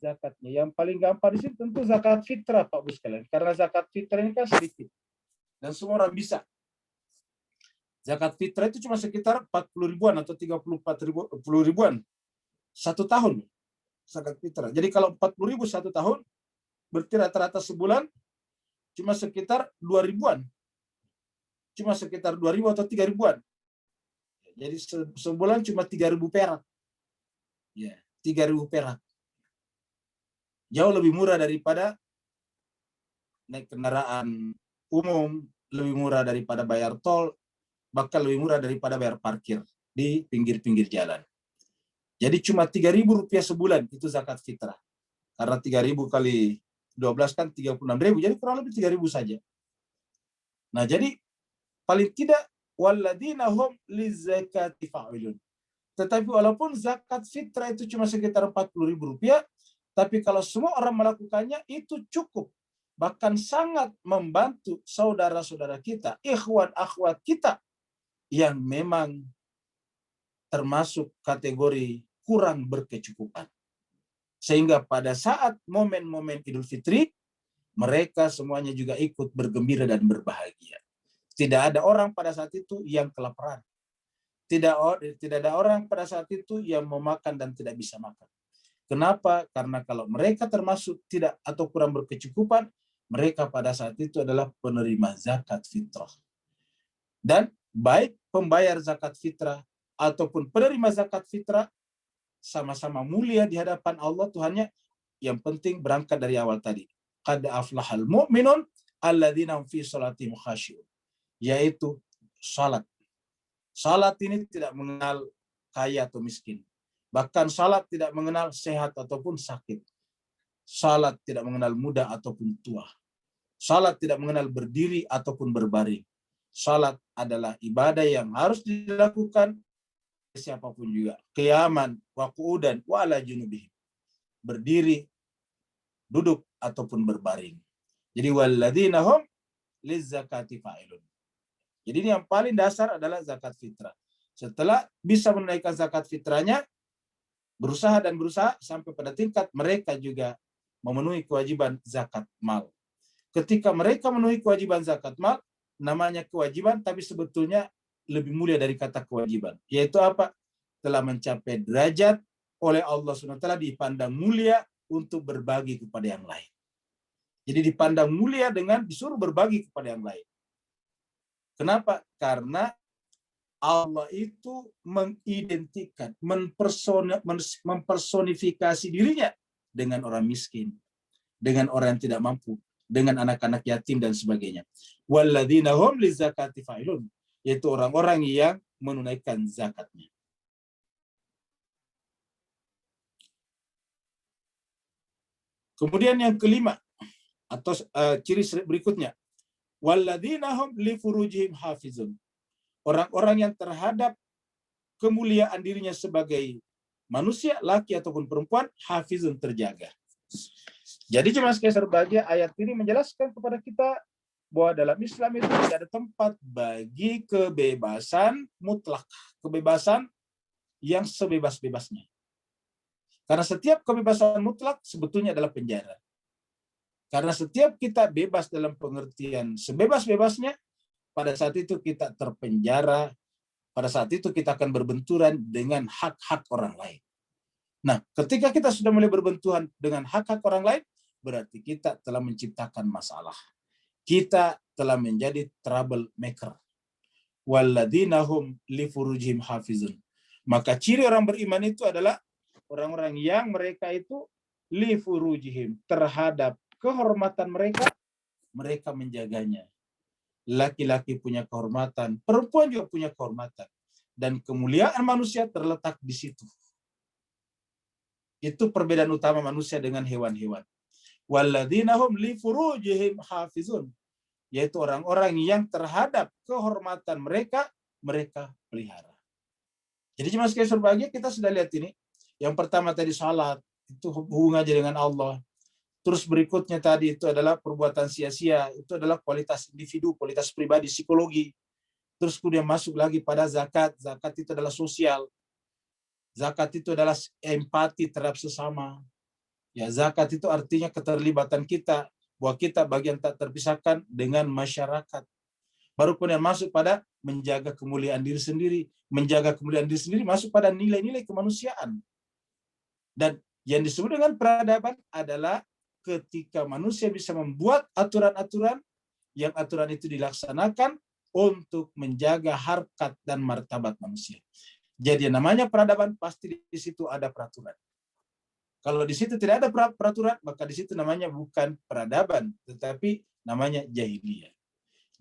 Zakatnya yang paling gampang di sini tentu zakat fitrah, Pak Bu sekalian. Karena zakat fitrah ini kan sedikit dan semua orang bisa. Zakat fitrah itu cuma sekitar 40 ribuan atau 40 ribuan satu tahun. Zakat fitrah. Jadi kalau 40 ribu satu tahun, berarti rata-rata sebulan cuma sekitar 2 ribuan. Cuma sekitar 2 ribu atau 3 ribuan. Jadi sebulan cuma 3.000 perak. Ya, 3.000 perak. Jauh lebih murah daripada naik kendaraan umum, lebih murah daripada bayar tol, bahkan lebih murah daripada bayar parkir di pinggir-pinggir jalan. Jadi cuma 3.000 rupiah sebulan itu zakat fitrah. Karena 3.000 kali 12 kan 36.000, jadi kurang lebih 3.000 saja. Nah, jadi paling tidak walladzina hum lizakati fa'ilun. Tetapi walaupun zakat fitrah itu cuma sekitar 40.000 rupiah, tapi kalau semua orang melakukannya itu cukup. Bahkan sangat membantu saudara-saudara kita, ikhwan akhwat kita yang memang termasuk kategori kurang berkecukupan. Sehingga pada saat momen-momen Idul Fitri, mereka semuanya juga ikut bergembira dan berbahagia. Tidak ada orang pada saat itu yang kelaparan. Tidak ada orang pada saat itu yang mau makan dan tidak bisa makan. Kenapa? Karena kalau mereka termasuk tidak atau kurang berkecukupan, mereka pada saat itu adalah penerima zakat fitrah. Dan baik pembayar zakat fitrah ataupun penerima zakat fitrah sama-sama mulia di hadapan Allah Tuhannya. Yang penting berangkat dari awal tadi. Qad aflahal mu'minun alladzina hum fi shalatihim khashi'un. Yaitu salat. Salat ini tidak mengenal kaya atau miskin. Bahkan salat tidak mengenal sehat ataupun sakit. Salat tidak mengenal muda ataupun tua. Salat tidak mengenal berdiri ataupun berbaring. Salat adalah ibadah yang harus dilakukan siapapun juga. Qiyaman wa qu'udan wa ala junubihim. Berdiri, duduk ataupun berbaring. Jadi walladzina hum lizzakati fa'ilun. Jadi ini yang paling dasar adalah zakat fitrah. Setelah bisa menunaikan zakat fitrahnya, berusaha sampai pada tingkat mereka juga memenuhi kewajiban zakat mal. Ketika mereka memenuhi kewajiban zakat mal, namanya kewajiban tapi sebetulnya lebih mulia dari kata kewajiban. Yaitu apa? Telah mencapai derajat oleh Allah SWT dipandang mulia untuk berbagi kepada yang lain. Jadi dipandang mulia dengan disuruh berbagi kepada yang lain. Kenapa? Karena Allah itu mengidentikan, mempersonifikasi dirinya dengan orang miskin, dengan orang yang tidak mampu, dengan anak-anak yatim dan sebagainya. Walladzina hum lizakati fa'ilun, yaitu orang-orang yang menunaikan zakatnya. Kemudian yang kelima atau ciri berikutnya, walladzina hum li furujihim hafizun. Orang-orang yang terhadap kemuliaan dirinya sebagai manusia, laki ataupun perempuan, hafizun, terjaga. Jadi jemaah sekalian berbahagia, ayat ini menjelaskan kepada kita bahwa dalam Islam itu tidak ada tempat bagi kebebasan mutlak, kebebasan yang sebebas-bebasnya. Karena setiap kebebasan mutlak sebetulnya adalah penjara. Karena setiap kita bebas dalam pengertian sebebas-bebasnya, pada saat itu kita terpenjara, pada saat itu kita akan berbenturan dengan hak-hak orang lain. Nah, ketika kita sudah mulai berbenturan dengan hak-hak orang lain, berarti kita telah menciptakan masalah. Kita telah menjadi trouble maker. Walladzina hum li furujihim hafizun. Maka ciri orang beriman itu adalah orang-orang yang mereka itu li furujihim, terhadap kehormatan mereka, mereka menjaganya. Laki-laki punya kehormatan, perempuan juga punya kehormatan. Dan kemuliaan manusia terletak di situ. Itu perbedaan utama manusia dengan hewan-hewan. Walladzina hum li furujihim hafizun, yaitu orang-orang yang terhadap kehormatan mereka, mereka pelihara. Jadi cuma sekali berbahagia, kita sudah lihat ini. Yang pertama tadi salat, itu hubungannya dengan Allah. Terus berikutnya tadi itu adalah perbuatan sia-sia, itu adalah kualitas individu, kualitas pribadi, psikologi. Terus kemudian masuk lagi pada zakat. Zakat itu adalah sosial. Zakat itu adalah empati terhadap sesama. Ya, zakat itu artinya keterlibatan kita, bahwa kita bagian tak terpisahkan dengan masyarakat. Baru kemudian masuk pada menjaga kemuliaan diri sendiri. Menjaga kemuliaan diri sendiri masuk pada nilai-nilai kemanusiaan. Dan yang disebut dengan peradaban adalah ketika manusia bisa membuat aturan-aturan, yang aturan itu dilaksanakan untuk menjaga harkat dan martabat manusia. Jadi namanya peradaban, pasti di situ ada peraturan. Kalau di situ tidak ada peraturan, maka di situ namanya bukan peradaban, tetapi namanya jahiliyah.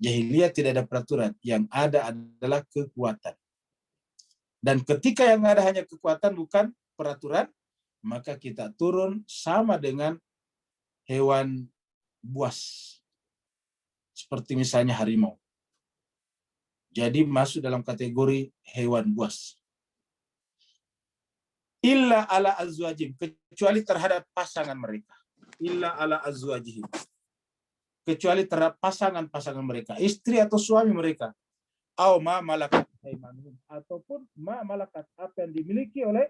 Jahiliyah tidak ada peraturan, yang ada adalah kekuatan. Dan ketika yang ada hanya kekuatan, bukan peraturan, maka kita turun sama dengan hewan buas. Seperti misalnya harimau. Jadi masuk dalam kategori hewan buas. Illa ala azwajim, kecuali terhadap pasangan mereka. Illa ala azwajihim, kecuali terhadap pasangan-pasangan mereka, istri atau suami mereka. Au ma malakat aimanuhum, ataupun ma malakat, apa yang dimiliki oleh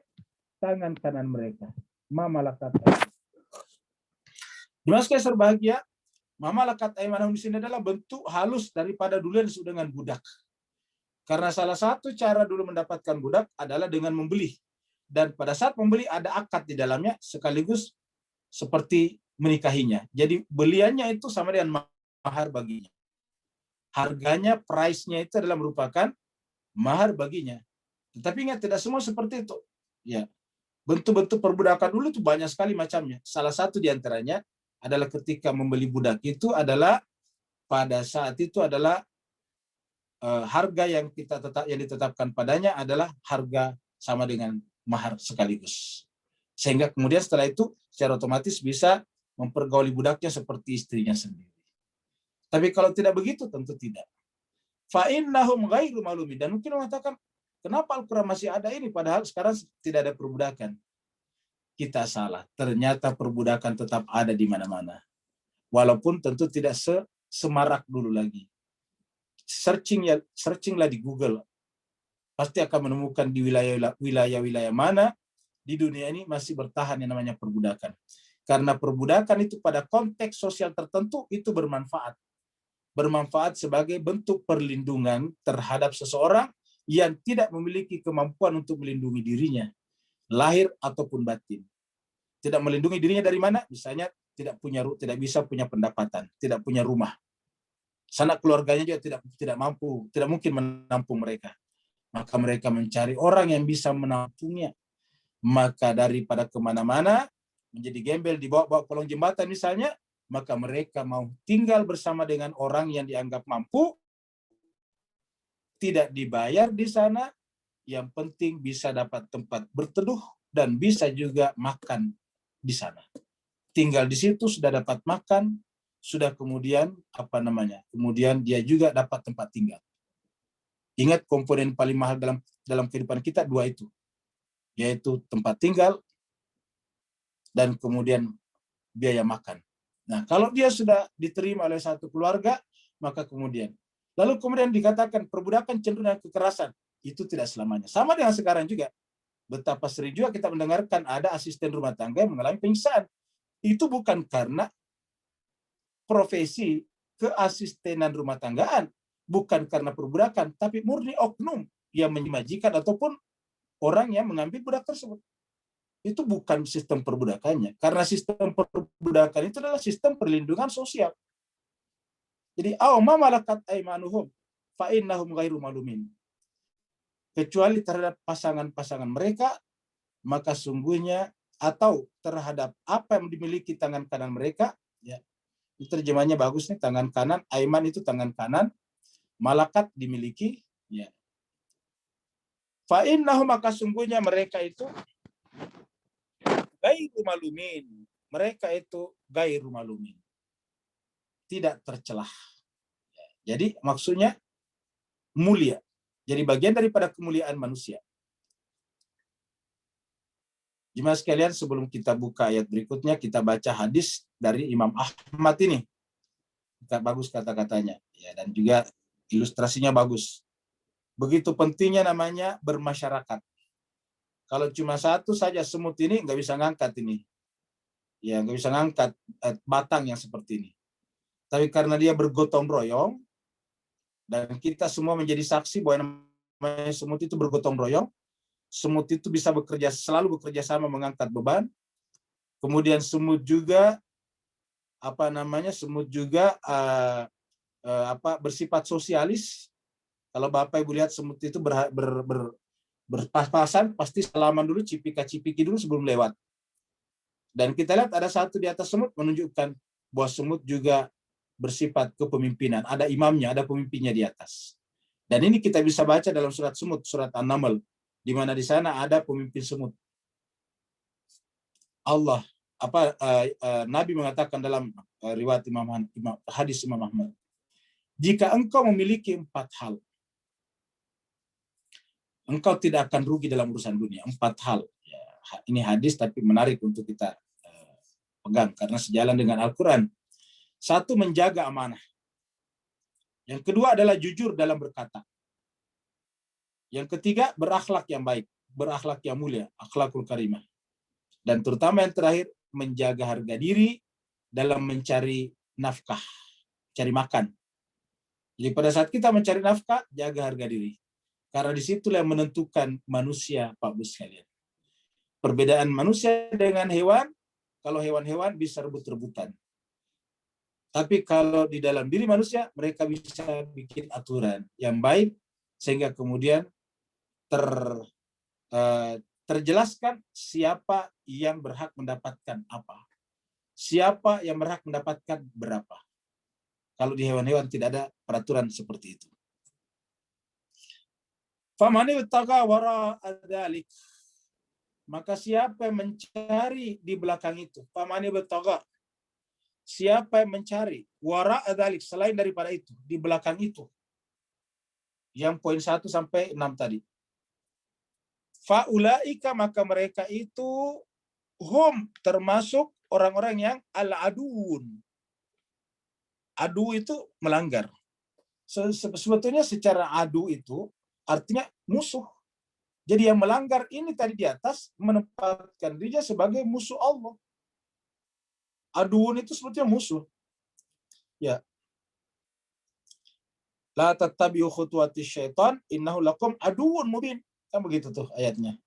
tangan kanan mereka. Ma malakat aimanuhum. Dimas Kaisar bahagia, ma malakat aimanuhum di sini adalah bentuk halus daripada dulu yang disebut dengan budak. Karena salah satu cara dulu mendapatkan budak adalah dengan membeli. Dan pada saat membeli ada akad di dalamnya, sekaligus seperti menikahinya. Jadi beliannya itu sama dengan mahar baginya. Harganya, price-nya itu adalah merupakan mahar baginya. Tetapi ingat, tidak semua seperti itu. Ya, bentuk-bentuk perbudakan dulu itu banyak sekali macamnya. Salah satu di antaranya adalah ketika membeli budak itu adalah pada saat itu adalah harga yang ditetapkan padanya adalah harga sama dengan mahar sekaligus. Sehingga kemudian setelah itu secara otomatis bisa mempergauli budaknya seperti istrinya sendiri. Tapi kalau tidak begitu tentu tidak. Fa innahum ghairu malumin. Dan mungkin mengatakan, kenapa Al-Quran masih ada ini padahal sekarang tidak ada perbudakan? Kita salah. Ternyata perbudakan tetap ada di mana-mana. Walaupun tentu tidak semarak dulu lagi. Searchinglah di Google. Pasti akan menemukan di wilayah-wilayah mana di dunia ini masih bertahan yang namanya perbudakan. Karena perbudakan itu pada konteks sosial tertentu itu bermanfaat. Bermanfaat sebagai bentuk perlindungan terhadap seseorang yang tidak memiliki kemampuan untuk melindungi dirinya, lahir ataupun batin. Tidak melindungi dirinya dari mana? Misalnya tidak bisa punya pendapatan, tidak punya rumah. Sanak keluarganya juga tidak mampu, tidak mungkin menampung mereka. Maka mereka mencari orang yang bisa menampungnya. Maka daripada kemana-mana, menjadi gembel di bawah kolong jembatan misalnya, maka mereka mau tinggal bersama dengan orang yang dianggap mampu, tidak dibayar di sana, yang penting bisa dapat tempat berteduh dan bisa juga makan di sana. Tinggal di situ sudah dapat makan, sudah kemudian kemudian dia juga dapat tempat tinggal. Ingat, komponen paling mahal dalam kehidupan kita dua itu, yaitu tempat tinggal dan kemudian biaya makan. Nah, kalau dia sudah diterima oleh satu keluarga, maka kemudian dikatakan perbudakan cenderung kekerasan. Itu tidak selamanya. Sama dengan sekarang juga. Betapa sering juga kita mendengarkan ada asisten rumah tangga yang mengalami penyiksaan. Itu bukan karena profesi keasistenan rumah tanggaan, bukan karena perbudakan, tapi murni oknum yang menjijikan ataupun orang yang mengambil budak tersebut. Itu bukan sistem perbudakannya, karena sistem perbudakan itu adalah sistem perlindungan sosial. Jadi ma malakat aimanuhum fa innahum ghairu malumin. Kecuali terhadap pasangan-pasangan mereka, maka sungguhnya, atau terhadap apa yang dimiliki tangan kanan mereka, ya. Itu terjemahnya bagus nih, tangan kanan, aiman itu tangan kanan, malakat dimiliki, ya. Fa innahum, maka sungguhnya mereka itu ghairu malumin. Mereka itu ghairu malumin. Tidak tercelah. Jadi maksudnya mulia. Jadi bagian daripada kemuliaan manusia. Jemaah sekalian, sebelum kita buka ayat berikutnya, kita baca hadis dari Imam Ahmad ini. Bagus kata-katanya, ya, dan juga ilustrasinya bagus. Begitu pentingnya namanya bermasyarakat. Kalau cuma satu saja semut ini nggak bisa ngangkat ini, ya nggak bisa ngangkat batang yang seperti ini. Tapi karena dia bergotong royong, dan kita semua menjadi saksi bahwa namanya semut itu bergotong royong. Semut itu bisa selalu bekerja sama mengangkat beban. Kemudian semut juga bersifat sosialis. Kalau Bapak Ibu lihat semut itu berpas-pasan, pasti salaman dulu, cipika-cipiki dulu sebelum lewat. Dan kita lihat ada satu di atas semut menunjukkan bahwa semut juga bersifat kepemimpinan. Ada imamnya, ada pemimpinnya di atas. Dan ini kita bisa baca dalam surat semut, surat An-Naml, di mana di sana ada pemimpin semut. Nabi mengatakan dalam riwayat hadis Imam Ahmad, jika engkau memiliki 4 hal, engkau tidak akan rugi dalam urusan dunia. 4 hal. Ya, ini hadis tapi menarik untuk kita pegang karena sejalan dengan Al-Quran. 1, menjaga amanah. Yang kedua adalah jujur dalam berkata. Yang ketiga, berakhlak yang baik, berakhlak yang mulia, akhlakul karimah. Dan terutama yang terakhir, menjaga harga diri dalam mencari nafkah, cari makan. Jadi pada saat kita mencari nafkah, jaga harga diri. Karena disitulah yang menentukan manusia, Pak Bu sekalian. Perbedaan manusia dengan hewan, kalau hewan-hewan bisa rebut-rebutan. Tapi kalau di dalam diri manusia, mereka bisa bikin aturan yang baik, sehingga kemudian terjelaskan siapa yang berhak mendapatkan apa. Siapa yang berhak mendapatkan berapa. Kalau di hewan-hewan tidak ada peraturan seperti itu. Famani ibtaga wara dzalik. Maka siapa yang mencari di belakang itu? Famani ibtaga. Siapa yang mencari wara dzalik, selain daripada itu, di belakang itu. Yang poin 1 sampai 6 tadi. Faulaika, maka mereka itu hum, termasuk orang-orang yang al-aduun. Adu itu melanggar. Sebetulnya secara adu itu artinya musuh. Jadi yang melanggar ini tadi di atas menempatkan dirinya sebagai musuh Allah. Aduun itu sebetulnya musuh. Ya. La tattabi'u khutuwati syaitan innahu lakum aduun mubin. Kan begitu tuh ayatnya.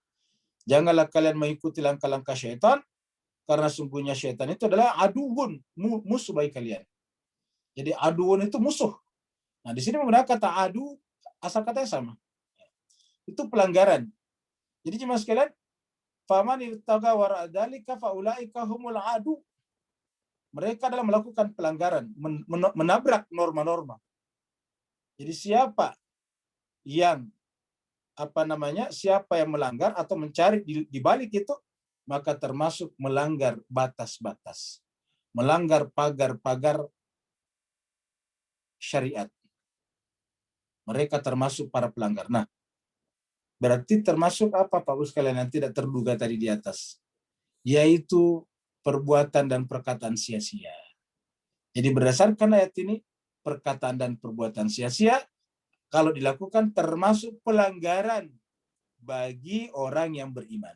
Janganlah kalian mengikuti langkah-langkah syaitan karena sungguhnya syaitan itu adalah aduun, musuh bagi kalian. Jadi aduun itu musuh. Nah, di sini menggunakan kata adu, asal katanya sama. Itu pelanggaran. Jadi jemaah sekalian, faman irtaga wara dzalika faulaika humul adu. Mereka adalah melakukan pelanggaran, menabrak norma-norma. Jadi siapa yang siapa yang melanggar atau mencari di balik itu, maka termasuk melanggar batas-batas, melanggar pagar-pagar syariat. Mereka termasuk para pelanggar. Nah, berarti termasuk apa Pak Bos sekalian yang tidak terduga tadi di atas? Yaitu perbuatan dan perkataan sia-sia. Jadi berdasarkan ayat ini, perkataan dan perbuatan sia-sia kalau dilakukan termasuk pelanggaran bagi orang yang beriman.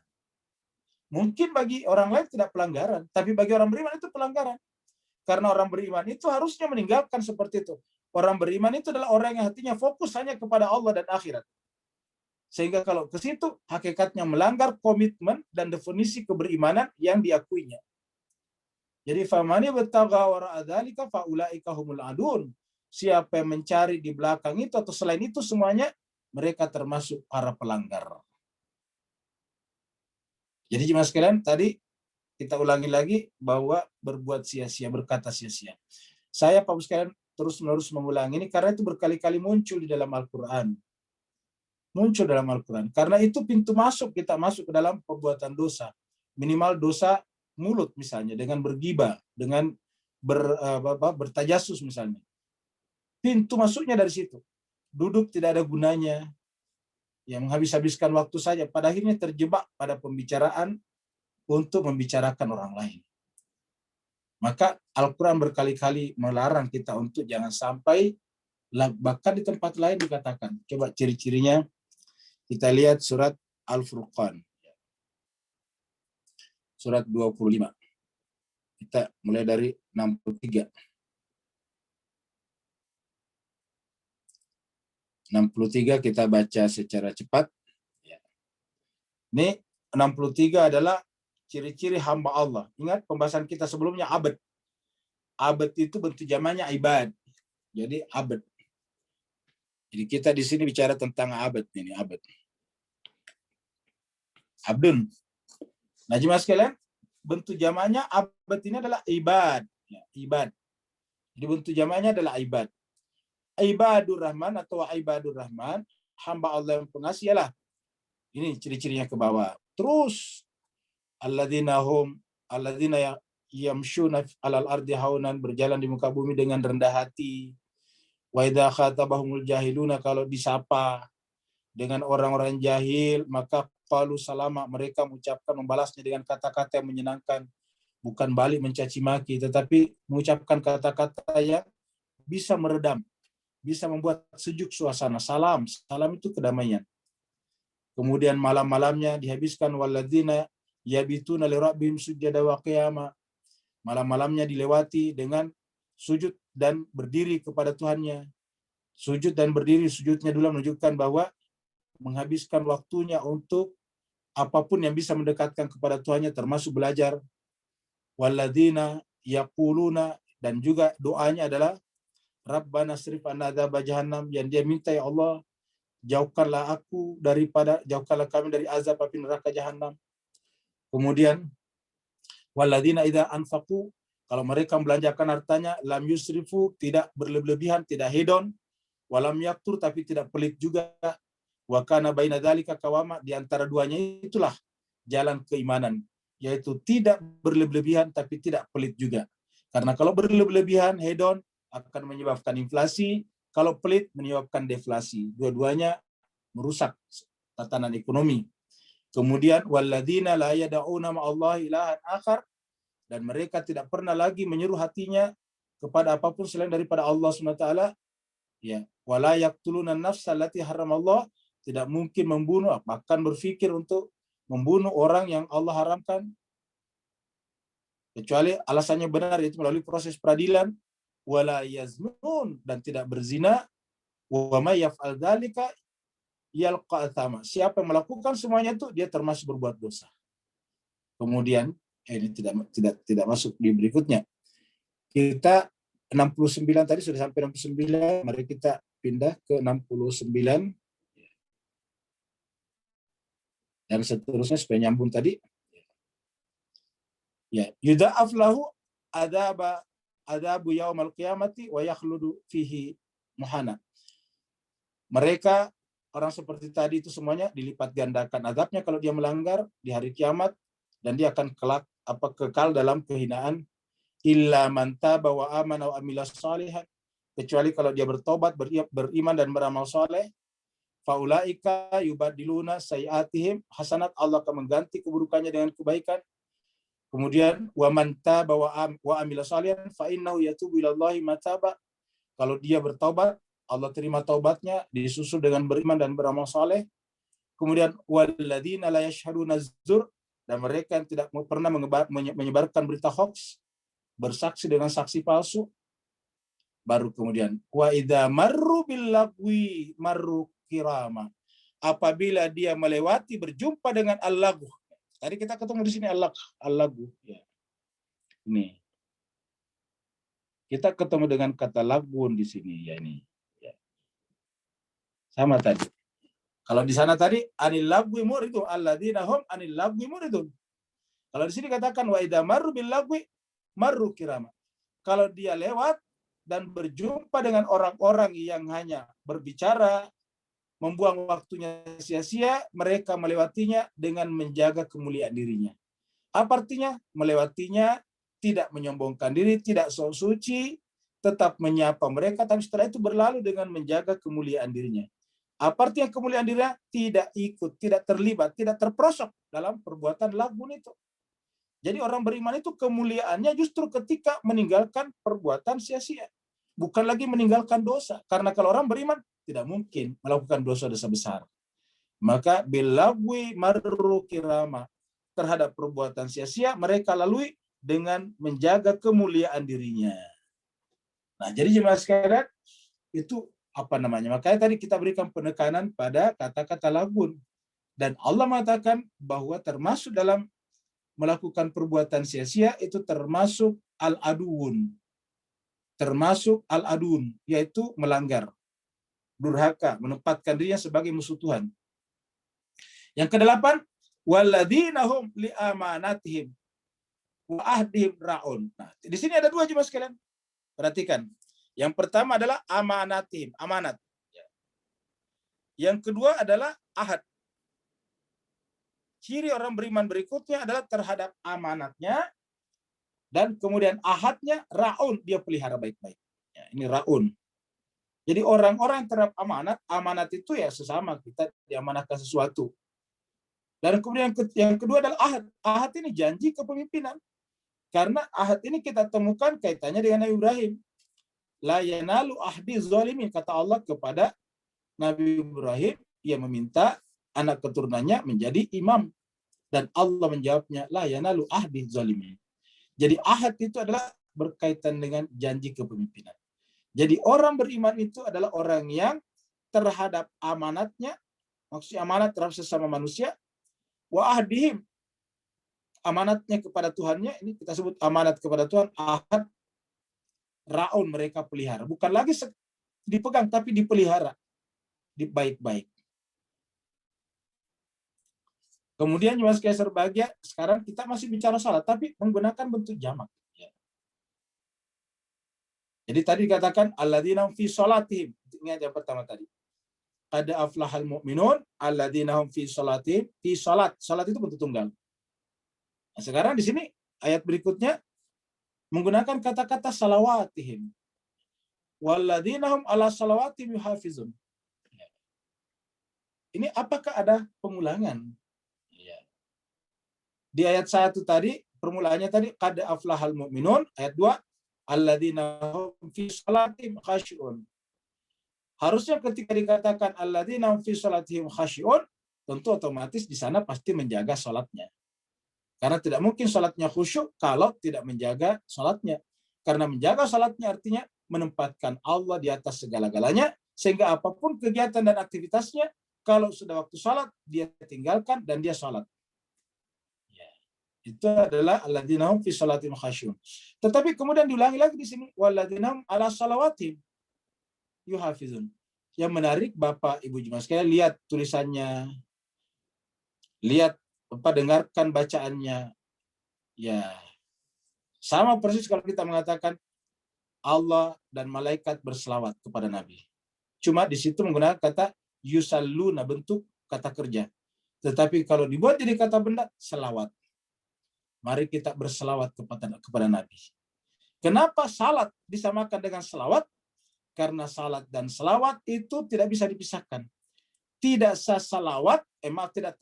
Mungkin bagi orang lain tidak pelanggaran, tapi bagi orang beriman itu pelanggaran. Karena orang beriman itu harusnya meninggalkan seperti itu. Orang beriman itu adalah orang yang hatinya fokus hanya kepada Allah dan akhirat. Sehingga kalau ke situ, hakikatnya melanggar komitmen dan definisi keberimanan yang diakuinya. Jadi, famani battagha wara'a dzalika faulaika humul adun. Siapa yang mencari di belakang itu atau selain itu semuanya, mereka termasuk para pelanggar. Jadi jemaah sekalian, tadi kita ulangi lagi bahwa berbuat sia-sia, berkata sia-sia. Saya Pak sekalian terus-menerus mengulangi ini karena itu berkali-kali muncul di dalam Al-Quran. Muncul dalam Al-Quran. Karena itu pintu masuk, kita masuk ke dalam perbuatan dosa. Minimal dosa mulut misalnya, dengan bergibah, dengan bertajasus misalnya. Pintu masuknya dari situ. Duduk tidak ada gunanya, yang menghabis-habiskan waktu saja, pada akhirnya terjebak pada pembicaraan untuk membicarakan orang lain. Maka Al-Quran berkali-kali melarang kita untuk jangan sampai, bahkan di tempat lain dikatakan. Coba ciri-cirinya, kita lihat surat Al-Furqan. Surat 25. Kita mulai dari 63. 63 kita baca secara cepat. Ini 63 adalah ciri-ciri hamba Allah. Ingat pembahasan kita sebelumnya abad. Abad itu bentuk jamaknya ibad. Jadi abad. Jadi kita di sini bicara tentang abad ini, abad. Abdun. Nah, jemaah sekalian, bentuk jamaknya abad ini adalah ibad. Ya, ibad. Jadi bentuk jamaknya adalah ibad. Ibadur Rahman atau Ibadur Rahman, hamba Allah yang pengasih ialah. Ini ciri-cirinya ke bawah. Terus alladzina yamshuna alal ardi haunan, berjalan di muka bumi dengan rendah hati. Wa idza khatabahumul jahiluna, kalau disapa dengan orang-orang jahil, maka qalu salama, mereka mengucapkan, membalasnya dengan kata-kata yang menyenangkan, bukan balik mencaci maki, tetapi mengucapkan kata-kata yang bisa meredam, bisa membuat sejuk suasana. Salam itu kedamaian. Kemudian malam-malamnya dihabiskan walladzina yabituna li rabbihim sujada wa qiyama. Malam-malamnya dilewati dengan sujud dan berdiri kepada Tuhannya. Sujud dan berdiri, sujudnya dulu menunjukkan bahwa menghabiskan waktunya untuk apapun yang bisa mendekatkan kepada Tuhannya, termasuk belajar. Walladzina yaquluna, dan juga doanya adalah Rabbana srif anna adzab jahannam, yang dia minta, ya Allah, jauhkanlah kami dari azab api neraka jahanam. Kemudian walladzina idza anfaqu, kalau mereka membelanjakan hartanya, lam yusrifu, tidak berlebihan, tidak hedon, walam yaktur, tapi tidak pelit juga, wa kana baina dzalika qawama, di antara duanya itulah jalan keimanan, yaitu tidak berlebihan tapi tidak pelit juga. Karena kalau berlebihan hedon akan menyebabkan inflasi, Kalau pelit menyebabkan deflasi. Dua-duanya merusak tatanan ekonomi. Kemudian walladzina la yad'una ma'allahi ilahan akhar, dan mereka tidak pernah lagi menyeru hatinya kepada apapun selain daripada Allah SWT. Ya, wala yaqtuluna an-nafsa allati haramallah, tidak mungkin membunuh, bahkan berpikir untuk membunuh orang yang Allah haramkan kecuali alasannya benar, yaitu melalui proses peradilan. Wala yaznun, dan tidak berzina. Wa may yaf'al dzalika yalqa athama, siapa yang melakukan semuanya itu dia termasuk berbuat dosa. Kemudian ini tidak masuk di berikutnya. Kita 69 tadi sudah sampai 69, mari kita pindah ke 69 dan seterusnya supaya nyambung tadi. Ya, yudha'af lahu adabu yaumal qiyamati wa yakhludu fihi muhana. Mereka orang seperti tadi itu semuanya dilipat gandakan azabnya kalau dia melanggar di hari kiamat, dan dia akan kekal dalam kehinaan. Illa man taba wa amana wa amila shalihan, kecuali kalau dia bertobat, beriman dan beramal saleh. Faulaika yubadiluna sayiatihim hasanat, Allah akan mengganti keburukannya dengan kebaikan. Kemudian wa man taba wa amila shalihan fa innahu yatubu ilallahi mataba, kalau dia bertobat Allah terima taubatnya, disusul dengan beriman dan beramal saleh. Kemudian walladzina la yashhaduna zur, dan mereka yang tidak pernah menyebarkan berita hoax, bersaksi dengan saksi palsu. Baru kemudian wa idza marru bil lagwi marru kirama, apabila dia melewati berjumpa dengan al-lagw. Tadi kita ketemu di sini al-lagw ya. Ini kita ketemu dengan kata lagun di sini ya, ini ya. Sama tadi. Kalau di sana tadi anil lagwi muridun, alladzina hum anil lagwi muridun. Kalau di sini katakan wa idza marru bil lagwi marru kirama, kalau dia lewat dan berjumpa dengan orang-orang yang hanya berbicara, membuang waktunya sia-sia, mereka melewatinya dengan menjaga kemuliaan dirinya. Apa artinya? Melewatinya tidak menyombongkan diri, tidak sok suci, tetap menyapa mereka, tapi setelah itu berlalu dengan menjaga kemuliaan dirinya. Apa artinya kemuliaan dirinya? Tidak ikut, tidak terlibat, tidak terperosok dalam perbuatan lagun itu. Jadi orang beriman itu kemuliaannya justru ketika meninggalkan perbuatan sia-sia. Bukan lagi meninggalkan dosa. Karena kalau orang beriman tidak mungkin melakukan dosa-dosa besar. Maka bilagwi marru kirama, terhadap perbuatan sia-sia mereka lalui dengan menjaga kemuliaan dirinya. Nah, jadi jemaah sekalian, itu apa namanya? Makanya tadi kita berikan penekanan pada kata-kata lagun. Dan Allah mengatakan bahwa termasuk dalam melakukan perbuatan sia-sia itu termasuk al-adun. Termasuk al-adun, yaitu melanggar, durhaka, menempatkan dirinya sebagai musuh Tuhan. Yang kedelapan, walladzina hum li amanatihim wa ahdihim ra'un. Nah, di sini ada dua jemaah sekalian. Perhatikan. Yang pertama adalah amanatihim, amanat. Yang kedua adalah ahad. Ciri orang beriman berikutnya adalah terhadap amanatnya, dan kemudian ahadnya ra'un, dia pelihara baik-baik. Ya, ini ra'un. Jadi orang-orang terhadap amanat, amanat itu ya sesama kita diamanahkan sesuatu. Dan kemudian yang kedua adalah ahad. Ahad ini janji kepemimpinan. Karena ahad ini kita temukan kaitannya dengan Nabi Ibrahim. La yanalu ahdi zalimin, kata Allah kepada Nabi Ibrahim, ia meminta anak keturunannya menjadi imam. Dan Allah menjawabnya, la yanalu ahdi zalimin. Jadi ahad itu adalah berkaitan dengan janji kepemimpinan. Jadi orang beriman itu adalah orang yang terhadap amanatnya, maksudnya amanat terhadap sesama manusia, wa ahdihim, amanatnya kepada Tuhannya, ini kita sebut amanat kepada Tuhan, ahad, ra'un, mereka pelihara. Bukan lagi dipegang, tapi dipelihara, baik-baik. Kemudian jemaah sekalian berbahagia, sekarang kita masih bicara salat, tapi menggunakan bentuk jamak. Jadi tadi dikatakan alladzina fi sholatihim. Ingat yang pertama tadi. Qad aflahal mu'minun alladzina hum fi sholatihim. Fi sholat. Sholat itu bentuk tunggal. Nah, sekarang di sini ayat berikutnya menggunakan kata-kata salawatihim. walladzina hum 'ala salawatihim yuhafizun. Ini apakah ada pengulangan? Ya. Di ayat 1 tadi, permulaannya tadi qad aflahal mu'minun, ayat 2 alladzina hum fi salatihim khashi'un. Harusnya ketika dikatakan alladzina hum fi salatihim khashi'un, tentu otomatis di sana pasti menjaga salatnya. Karena tidak mungkin salatnya khusyuk kalau tidak menjaga salatnya. Karena menjaga salatnya artinya menempatkan Allah di atas segala-galanya, sehingga apapun kegiatan dan aktivitasnya, kalau sudah waktu salat, dia tinggalkan dan dia salat. Ya. Itu adalah alladzina hum fi salatihim khashi'un. Tetapi kemudian diulangi lagi di sini, walladzina hum 'ala salawatihim yuhafizun. Yang menarik Bapak Ibu jemaah sekalian, lihat tulisannya, lihat dengarkan bacaannya. Ya, sama persis kalau kita mengatakan Allah dan malaikat berselawat kepada Nabi. Cuma di situ menggunakan kata yusalluna, bentuk kata kerja. Tetapi kalau dibuat jadi kata benda, selawat. Mari kita berselawat kepada Nabi. Kenapa salat disamakan dengan selawat? Karena salat dan selawat itu tidak bisa dipisahkan. Tidak sah salawat, tidak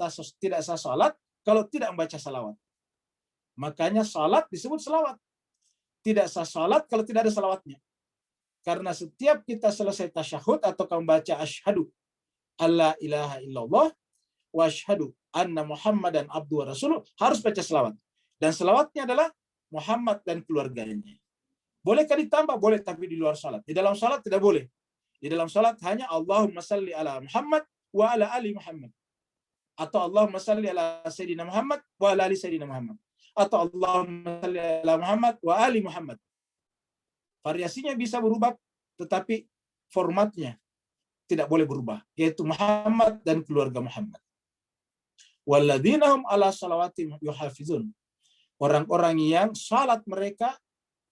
sah salat kalau tidak membaca salawat. Makanya salat disebut selawat. Tidak sah salat kalau tidak ada salawatnya. Karena setiap kita selesai tasyahud atau membaca asyhadu alla ilaha illallah wa asyhadu anna Muhammadan abduhu wa rasuluh, harus baca selawat. Dan selawatnya adalah Muhammad dan keluarganya. Bolehkah ditambah? Boleh, tapi di luar salat. Di dalam salat tidak boleh. Di dalam salat hanya Allahumma salli ala Muhammad wa ala ali Muhammad. Atau Allahumma salli ala Sayyidina Muhammad wa ala ali Sayyidina Muhammad. Atau Allahumma salli ala Muhammad wa ali Muhammad. Variasinya bisa berubah, tetapi formatnya tidak boleh berubah, yaitu Muhammad dan keluarga Muhammad. Walladzina hum 'ala salawatihim yuhafizun. Orang-orang yang salat mereka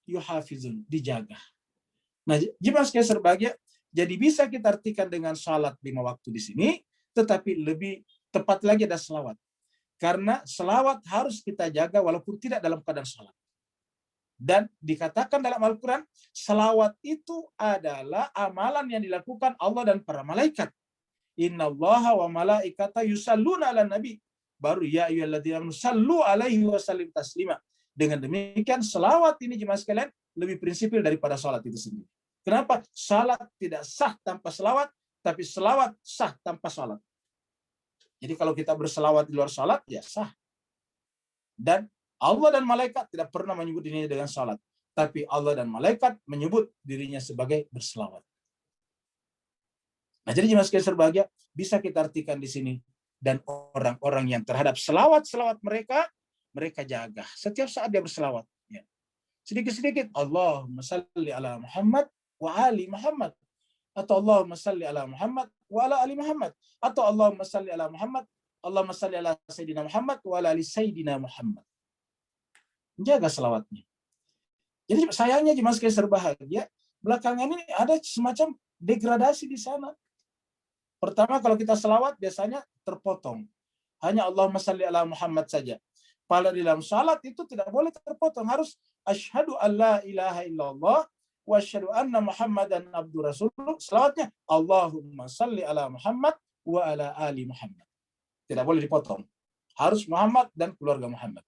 yuhafizun, dijaga. Nah, jemaah sekalian berbahagia, jadi bisa kita artikan dengan salat 5 waktu di sini, tetapi lebih tepat lagi ada selawat. Karena selawat harus kita jaga walaupun tidak dalam keadaan salat. Dan dikatakan dalam Al-Quran, selawat itu adalah amalan yang dilakukan Allah dan para malaikat. Innallaha wa malaikata yusalluna ala nabi. Baru ya ayyuhalladzina amanu sallu alaihi wa sallim taslima. Dengan demikian selawat ini jemaah sekalian lebih prinsipil daripada salat itu sendiri. Kenapa? Salat tidak sah tanpa selawat, tapi selawat sah tanpa salat. Jadi kalau kita berselawat di luar salat, ya sah. Dan Allah dan malaikat tidak pernah menyebut dirinya dengan salat, tapi Allah dan malaikat menyebut dirinya sebagai berselawat. Nah, jadi jemaah sekalian berbahagia, bisa kita artikan di sini, dan orang-orang yang terhadap selawat mereka jaga. Setiap saat dia berselawat. Ya. Sedikit-sedikit, Allahumma salli ala Muhammad wa ali Muhammad. Atau Allahumma salli ala Muhammad wa ala ali Muhammad. Atau Allahumma salli ala Muhammad, Allahumma salli ala Sayyidina Muhammad wa ala ali Sayyidina Muhammad. Menjaga selawatnya. Jadi sayangnya jemaah sekalian berbahagia, belakangan ini ada semacam degradasi di sana. Pertama, kalau kita selawat biasanya terpotong. Hanya Allahumma salli ala Muhammad saja. Pada dalam salat itu tidak boleh terpotong. Harus asyhadu alla ilaha illallah wa asyhadu anna Muhammadan abduhu rasulullah. Selawatnya Allahumma salli ala Muhammad wa ala ali Muhammad. Tidak boleh dipotong. Harus Muhammad dan keluarga Muhammad.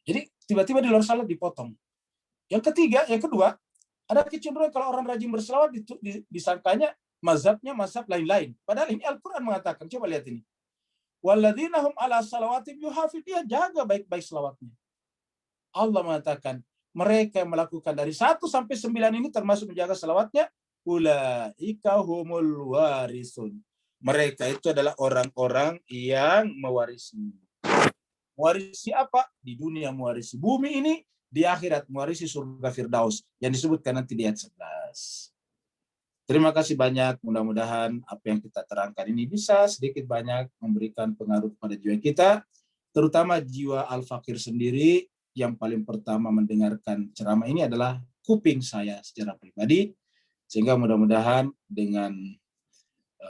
Jadi tiba-tiba di luar salat dipotong. Yang kedua, ada kecenderungan kalau orang rajin berselawat disangkanya mazhabnya mazhab lain-lain. Padahal ini Al-Quran mengatakan, coba lihat ini. Walladzina hum 'ala salawatihim yuhafizun, dia jaga baik-baik selawatnya. Allah mengatakan, mereka yang melakukan dari 1 sampai 9 ini termasuk menjaga selawatnya, ulaika humul warisun. Mereka itu adalah orang-orang yang mewarisi. Mewarisi apa? Di dunia mewarisi bumi ini, di akhirat mewarisi surga Firdaus yang disebutkan nanti di ayat 11. Terima kasih banyak, mudah-mudahan apa yang kita terangkan ini bisa sedikit banyak memberikan pengaruh pada jiwa kita, terutama jiwa Al-Fakir sendiri. Yang paling pertama mendengarkan ceramah ini adalah kuping saya secara pribadi, sehingga mudah-mudahan dengan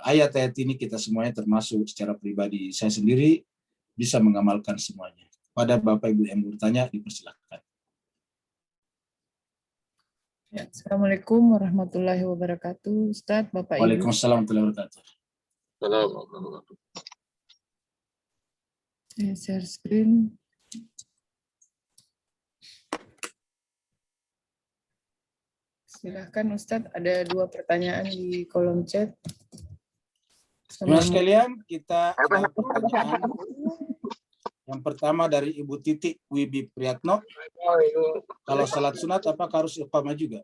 ayat-ayat ini kita semuanya termasuk secara pribadi saya sendiri bisa mengamalkan semuanya. Pada Bapak Ibu yang bertanya, dipersilakan. Ya, Assalamualaikum warahmatullahi wabarakatuh. Ustadz, Bapak Ibu. Waalaikumsalam warahmatullahi wabarakatuh. Saya share screen. Silahkan Ustadz, ada 2 pertanyaan di kolom chat. Teman sekalian, kita ada pertanyaan. Yang pertama dari Ibu Titi Wibi Priyatno. Kalau salat sunat apakah harus iqamah juga?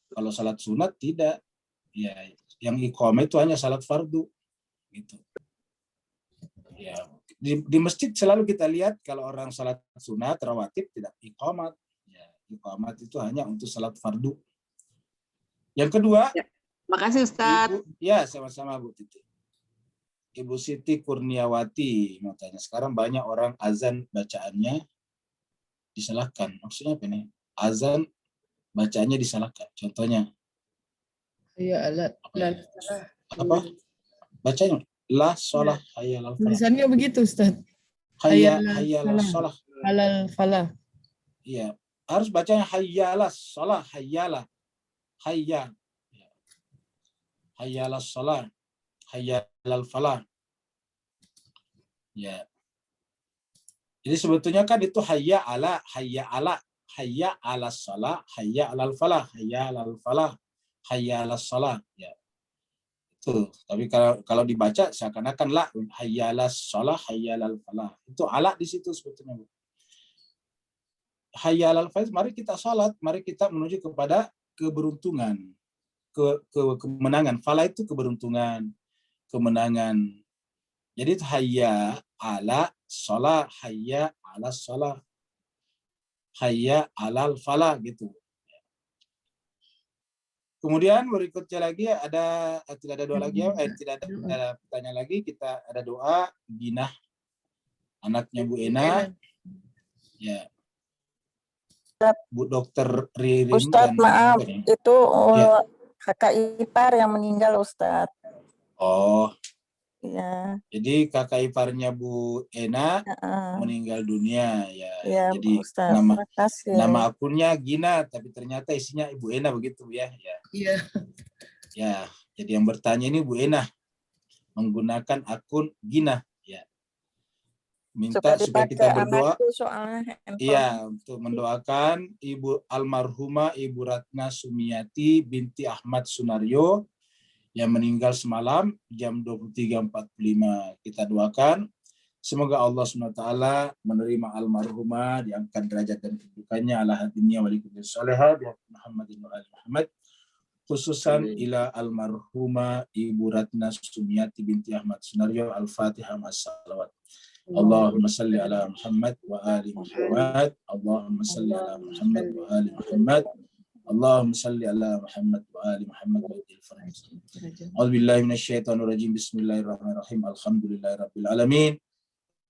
Kalau salat sunat tidak. Ya, yang iqamah itu hanya salat fardu. Gitu. Ya, di masjid selalu kita lihat kalau orang salat sunat rawatib tidak iqamat. Ya, iqamat itu hanya untuk salat fardu. Yang kedua, Ya, makasih Ustadz. ya sama-sama Bu Titi. Ibu Siti Kurniawati mau tanya, sekarang banyak orang azan bacaannya disalahkan. Maksudnya apa nih? Azan bacaannya disalahkan. Contohnya? Ya, apa? Bacanya la sholah hayya lal falah. Tulisannya begitu Ustaz. Hayya lal sholah. Halal falah. Iya, harus bacanya hayya lal sholah, hayya. Hayya lal sholah. Hayya lal falah. Ya. Jadi sebetulnya kan itu hayya ala salah, hayya alal falah, hayya alal falah, hayya alas salah. Ya. Itu. Tapi kalau dibaca seakan-akan la, hayya alas salah, hayya alal falah. Itu ala di situ sebetulnya. Hayya alal falah, mari kita salat, mari kita menuju kepada keberuntungan, kemenangan. Falah itu keberuntungan, kemenangan. Jadi itu hayya ala shalah, hayya ala shalah, hayya alal falah gitu. Kemudian berikutnya lagi tidak ada doa lagi ya, tidak ada pertanyaan lagi, kita ada doa Ginah, anaknya Bu Ena, ya. Bu Dokter Ririn. Ustadz, maaf, itu ya. kakak ipar yang meninggal Ustadz. Oh. Ya. Jadi kakak iparnya Bu Ena meninggal dunia ya. Ya, jadi Ustaz, nama akunnya Gina, tapi ternyata isinya Ibu Ena begitu ya. Iya. Ya, jadi yang bertanya ini Bu Ena menggunakan akun Gina ya. Minta supaya kita berdoa. Iya, untuk mendoakan Ibu almarhumah Ibu Ratna Sumiati binti Ahmad Sunaryo yang meninggal semalam jam 23.45. Kita doakan semoga Allah SWT menerima almarhumah, diangkat derajat dan kedudukannya ala hadiniya wa likulli salihah bi Muhammadin wa ali Muhammad, khususan ila almarhumah Ibu Ratna Sumiati binti Ahmad Sunaryo. Al-Fatihah ma'as-salawat. Allahumma salli ala Muhammad wa ali Muhammad. Allahumma salli ala Muhammad wa ali Muhammad. Allahumma salli ala Muhammad wa ali Muhammad wa ajil faraj. A'udzubillahi minasyaitonir rajim. Bismillahirrahmanirrahim. Alhamdulillahirabbil alamin.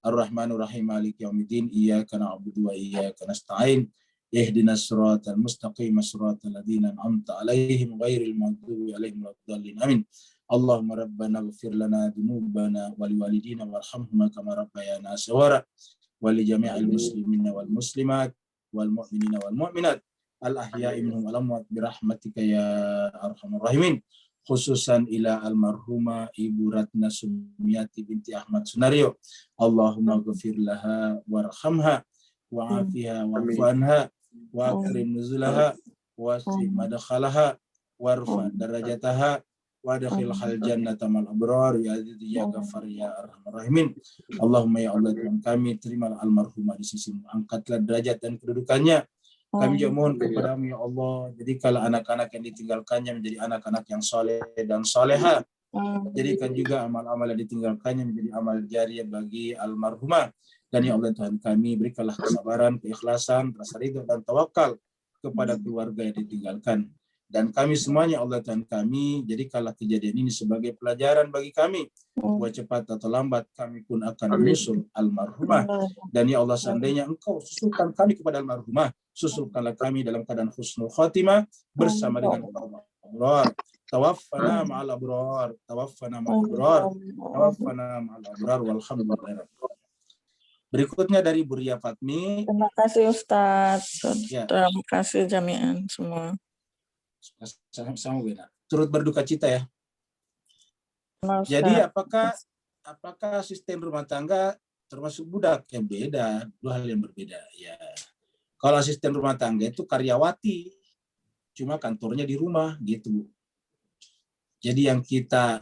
Arrahmanir rahim. Maliki yaumiddin. Iyyaka na'budu wa iyyaka nasta'in. Ihdinas siratal mustaqim. Siratal ladzina an'amta 'alaihim ghairil maghdubi 'alaihim waladdallin. Amin. Allahumma rabbana ighfir lana dzunubana wa liwalidina warhamhuma kama rabbayana shaghira wa li jami'il muslimina wal muslimat wal mu'minina wal mu'minat al-ahya'i minhum wal amwat bi rahmatika ya arhamar rahimin, khususan ila almarhumah Ibu Ratna Sumiati binti Ahmad Sunaryo. Allahumma ghafir laha warhamha wa'afiha wa'fu anha wa akrim nuzulaha wasi madkhalaha warfa darajataha wa adkhilhal jannata mal abrar ya aziz ya ghafar ya arhamar rahimin. Allahumma ya Allah, Tuhan kami, terimalah almarhumah di sisimu, angkatlah derajat dan kedudukannya. Kami juga mohon kepadamu ya Allah, jadikanlah anak-anak yang ditinggalkannya menjadi anak-anak yang soleh dan soleha. Jadikan juga amal-amal yang ditinggalkannya menjadi amal jariah bagi almarhumah. Dan ya Allah Tuhan kami, berikanlah kesabaran, keikhlasan, rasa ridho dan tawakal kepada keluarga yang ditinggalkan. Dan kami semuanya Allah Tuhan kami, jadikanlah kejadian ini sebagai pelajaran bagi kami. Buat cepat atau lambat kami pun akan menyusul almarhumah. Dan ya Allah, seandainya Engkau susulkan kami kepada almarhumah, susulkanlah kami dalam keadaan husnul khatimah bersama dengan Allah. Tawaffana ma'al abrar, tawaffana ma'al abrar, tawaffana ma'al abrar, walhamdulillah. Berikutnya dari Bu Ria Fatmi. Terima kasih Ustaz. Ya. Terima kasih jami'an semua. Sama beda. Turut berduka cita ya. Nah, Jadi Ustadz. apakah sistem rumah tangga termasuk budak? Yang beda, dua hal yang berbeda. Ya, kalau sistem rumah tangga itu karyawati, cuma kantornya di rumah gitu. Jadi yang kita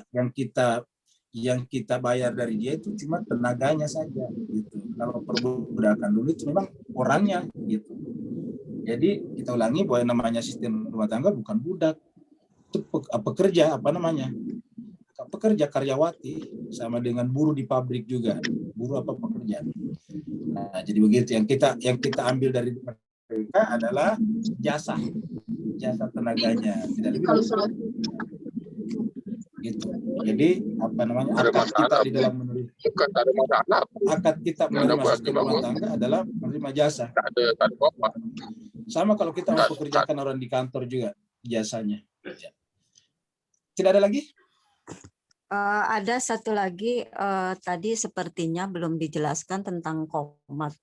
bayar dari dia itu cuma tenaganya saja gitu. Kalau perbudakan dulu itu memang orangnya gitu. Jadi kita ulangi bahwa yang namanya sistem rumah tangga bukan budak, itu pekerja apa namanya? Pekerja karyawati, sama dengan buruh di pabrik juga, buruh apa pekerja. Nah, jadi begitu yang kita ambil dari mereka adalah jasa tenaganya, tidak lebih dari itu. Gitu. Jadi apa namanya, akad kita di dalam menerima sistem rumah tangga adalah menerima jasa. Sama kalau kita mempekerjakan orang di kantor juga jasanya. Tidak ada lagi? Ada satu lagi, tadi sepertinya belum dijelaskan tentang qomat.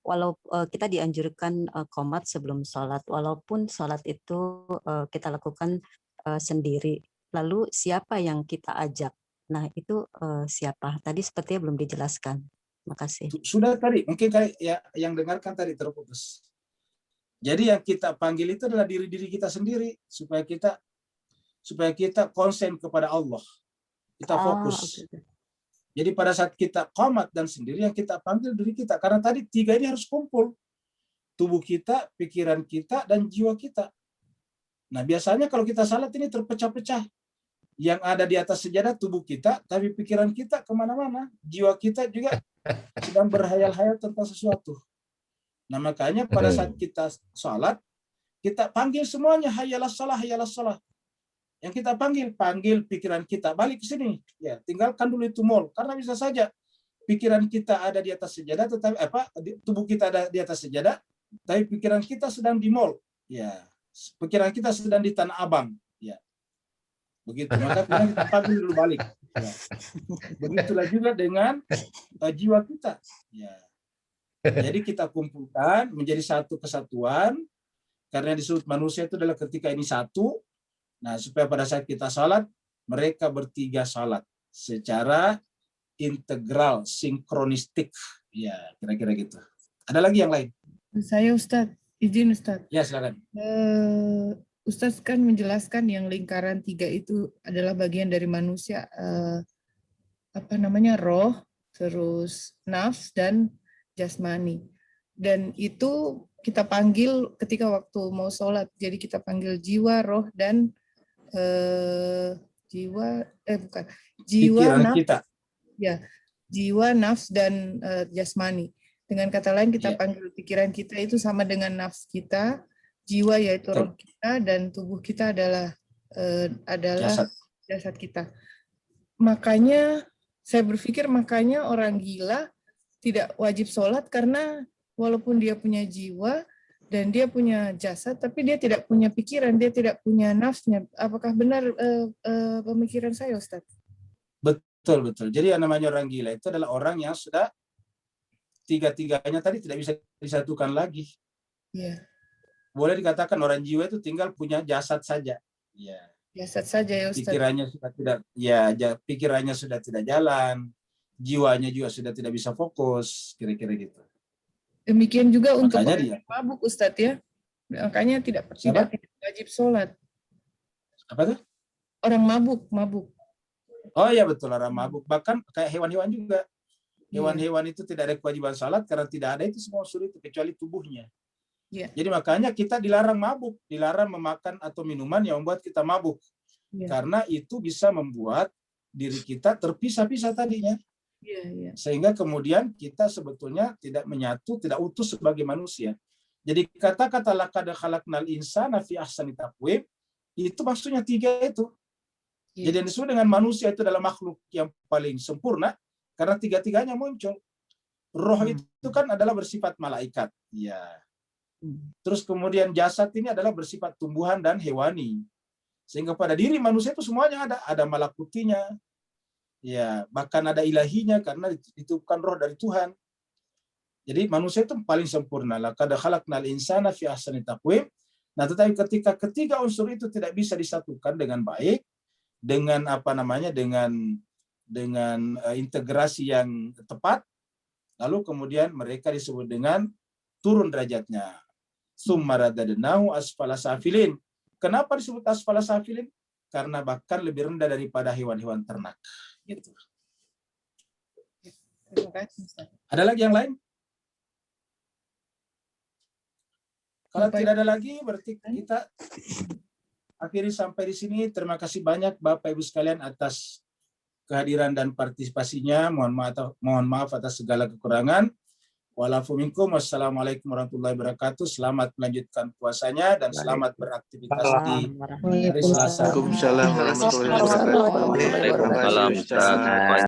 Walau kita dianjurkan qomat sebelum sholat, walaupun sholat itu kita lakukan sendiri. Lalu siapa yang kita ajak? Nah itu siapa? Tadi sepertinya belum dijelaskan. Makasih. Sudah tadi, mungkin ya yang dengarkan tadi terputus. Jadi yang kita panggil itu adalah diri kita sendiri, supaya kita konsen kepada Allah. Kita fokus. Okay. Jadi pada saat kita qomat dan sendiri, yang kita panggil diri kita. Karena tadi tiga ini harus kumpul. Tubuh kita, pikiran kita, dan jiwa kita. Nah biasanya kalau kita salat ini terpecah-pecah. Yang ada di atas sejadah tubuh kita, tapi pikiran kita kemana-mana. Jiwa kita juga sedang berhayal-hayal tentang sesuatu. Nah makanya pada saat kita salat, kita panggil semuanya, hayalas salah, hayalas salah. Yang kita panggil pikiran kita balik ke sini. Ya, tinggalkan dulu itu mall, karena bisa saja pikiran kita ada di atas sejadah, tetapi tubuh kita ada di atas sejadah, tapi pikiran kita sedang di mall. Ya, pikiran kita sedang di Tanah Abang. Ya, begitu. Maka kita panggil dulu balik. Ya. Begitulah juga dengan jiwa kita. Ya. Jadi kita kumpulkan menjadi satu kesatuan, karena disebut manusia itu adalah ketika ini satu. Nah, supaya pada saat kita salat, mereka bertiga salat secara integral, sinkronistik. Ya, kira-kira gitu. Ada lagi yang lain? Saya Ustadz, izin Ustadz. Ya, silakan. Ustadz kan menjelaskan yang lingkaran 3 itu adalah bagian dari manusia, roh, terus nafs, dan jasmani. Dan itu kita panggil ketika waktu mau sholat. Jadi kita panggil jiwa, roh, dan jiwa, pikiran nafs, kita. Ya, jiwa, nafs, dan jasmani. Dengan kata lain kita panggil pikiran kita itu sama dengan nafs kita, jiwa yaitu roh kita, dan tubuh kita adalah jasad kita. Makanya saya berpikir orang gila tidak wajib sholat, karena walaupun dia punya jiwa dan dia punya jasad, tapi dia tidak punya pikiran, dia tidak punya nafsnya. Apakah benar pemikiran saya, Ustaz? Betul. Jadi yang namanya orang gila itu adalah orang yang sudah tiga-tiganya tadi tidak bisa disatukan lagi. Iya. Boleh dikatakan orang jiwa itu tinggal punya jasad saja. Ya. Jasad saja ya, Ustaz. Pikirannya sudah tidak jalan, jiwanya juga sudah tidak bisa fokus, kira-kira gitu. Demikian juga untuk orang mabuk, Ustadz ya. Makanya tidak wajib sholat. Apa tuh? Orang mabuk. Oh iya betul, orang mabuk. Bahkan kayak hewan-hewan juga. Hewan-hewan itu tidak ada kewajiban sholat, karena tidak ada itu semua unsur itu kecuali tubuhnya. Jadi makanya kita dilarang mabuk, dilarang memakan atau minuman yang membuat kita mabuk. Karena itu bisa membuat diri kita terpisah-pisah tadinya. Sehingga kemudian kita sebetulnya tidak menyatu, tidak utuh sebagai manusia. Jadi kata-kata laqad khalaqnal insana fi ahsani taqwim, itu maksudnya 3 itu. Jadi yang disebut dengan manusia itu adalah makhluk yang paling sempurna, karena 3-tiganya muncul. Roh itu kan adalah bersifat malaikat. Ya. Terus kemudian jasad ini adalah bersifat tumbuhan dan hewani. Sehingga pada diri manusia itu semuanya ada malakutinya. Ya, bahkan ada ilahinya, karena ditiupkan roh dari Tuhan. Jadi manusia itu paling sempurna. Laqad khalaqnal insana fi ahsani taqwim. Nah, tetapi ketika ketiga unsur itu tidak bisa disatukan dengan baik, dengan dengan integrasi yang tepat, lalu kemudian mereka disebut dengan turun derajatnya. Summa radadnahu asfala safilin. Kenapa disebut asfala safilin? Karena bahkan lebih rendah daripada hewan-hewan ternak. Gitu. Terima kasih, Ustaz. Ada lagi yang lain? Kalau Bapak, tidak ada lagi, berarti kita akhiri sampai di sini. Terima kasih banyak Bapak Ibu sekalian atas kehadiran dan partisipasinya. Mohon maaf atas segala kekurangan. Walafu minkum. Wassalamualaikum warahmatullahi wabarakatuh. Selamat melanjutkan puasanya dan selamat beraktivitas di hari Selasa. Waalaikumsalam warahmatullahi wabarakatuh. Waalaikumsalam. Terima kasih, Ustaz.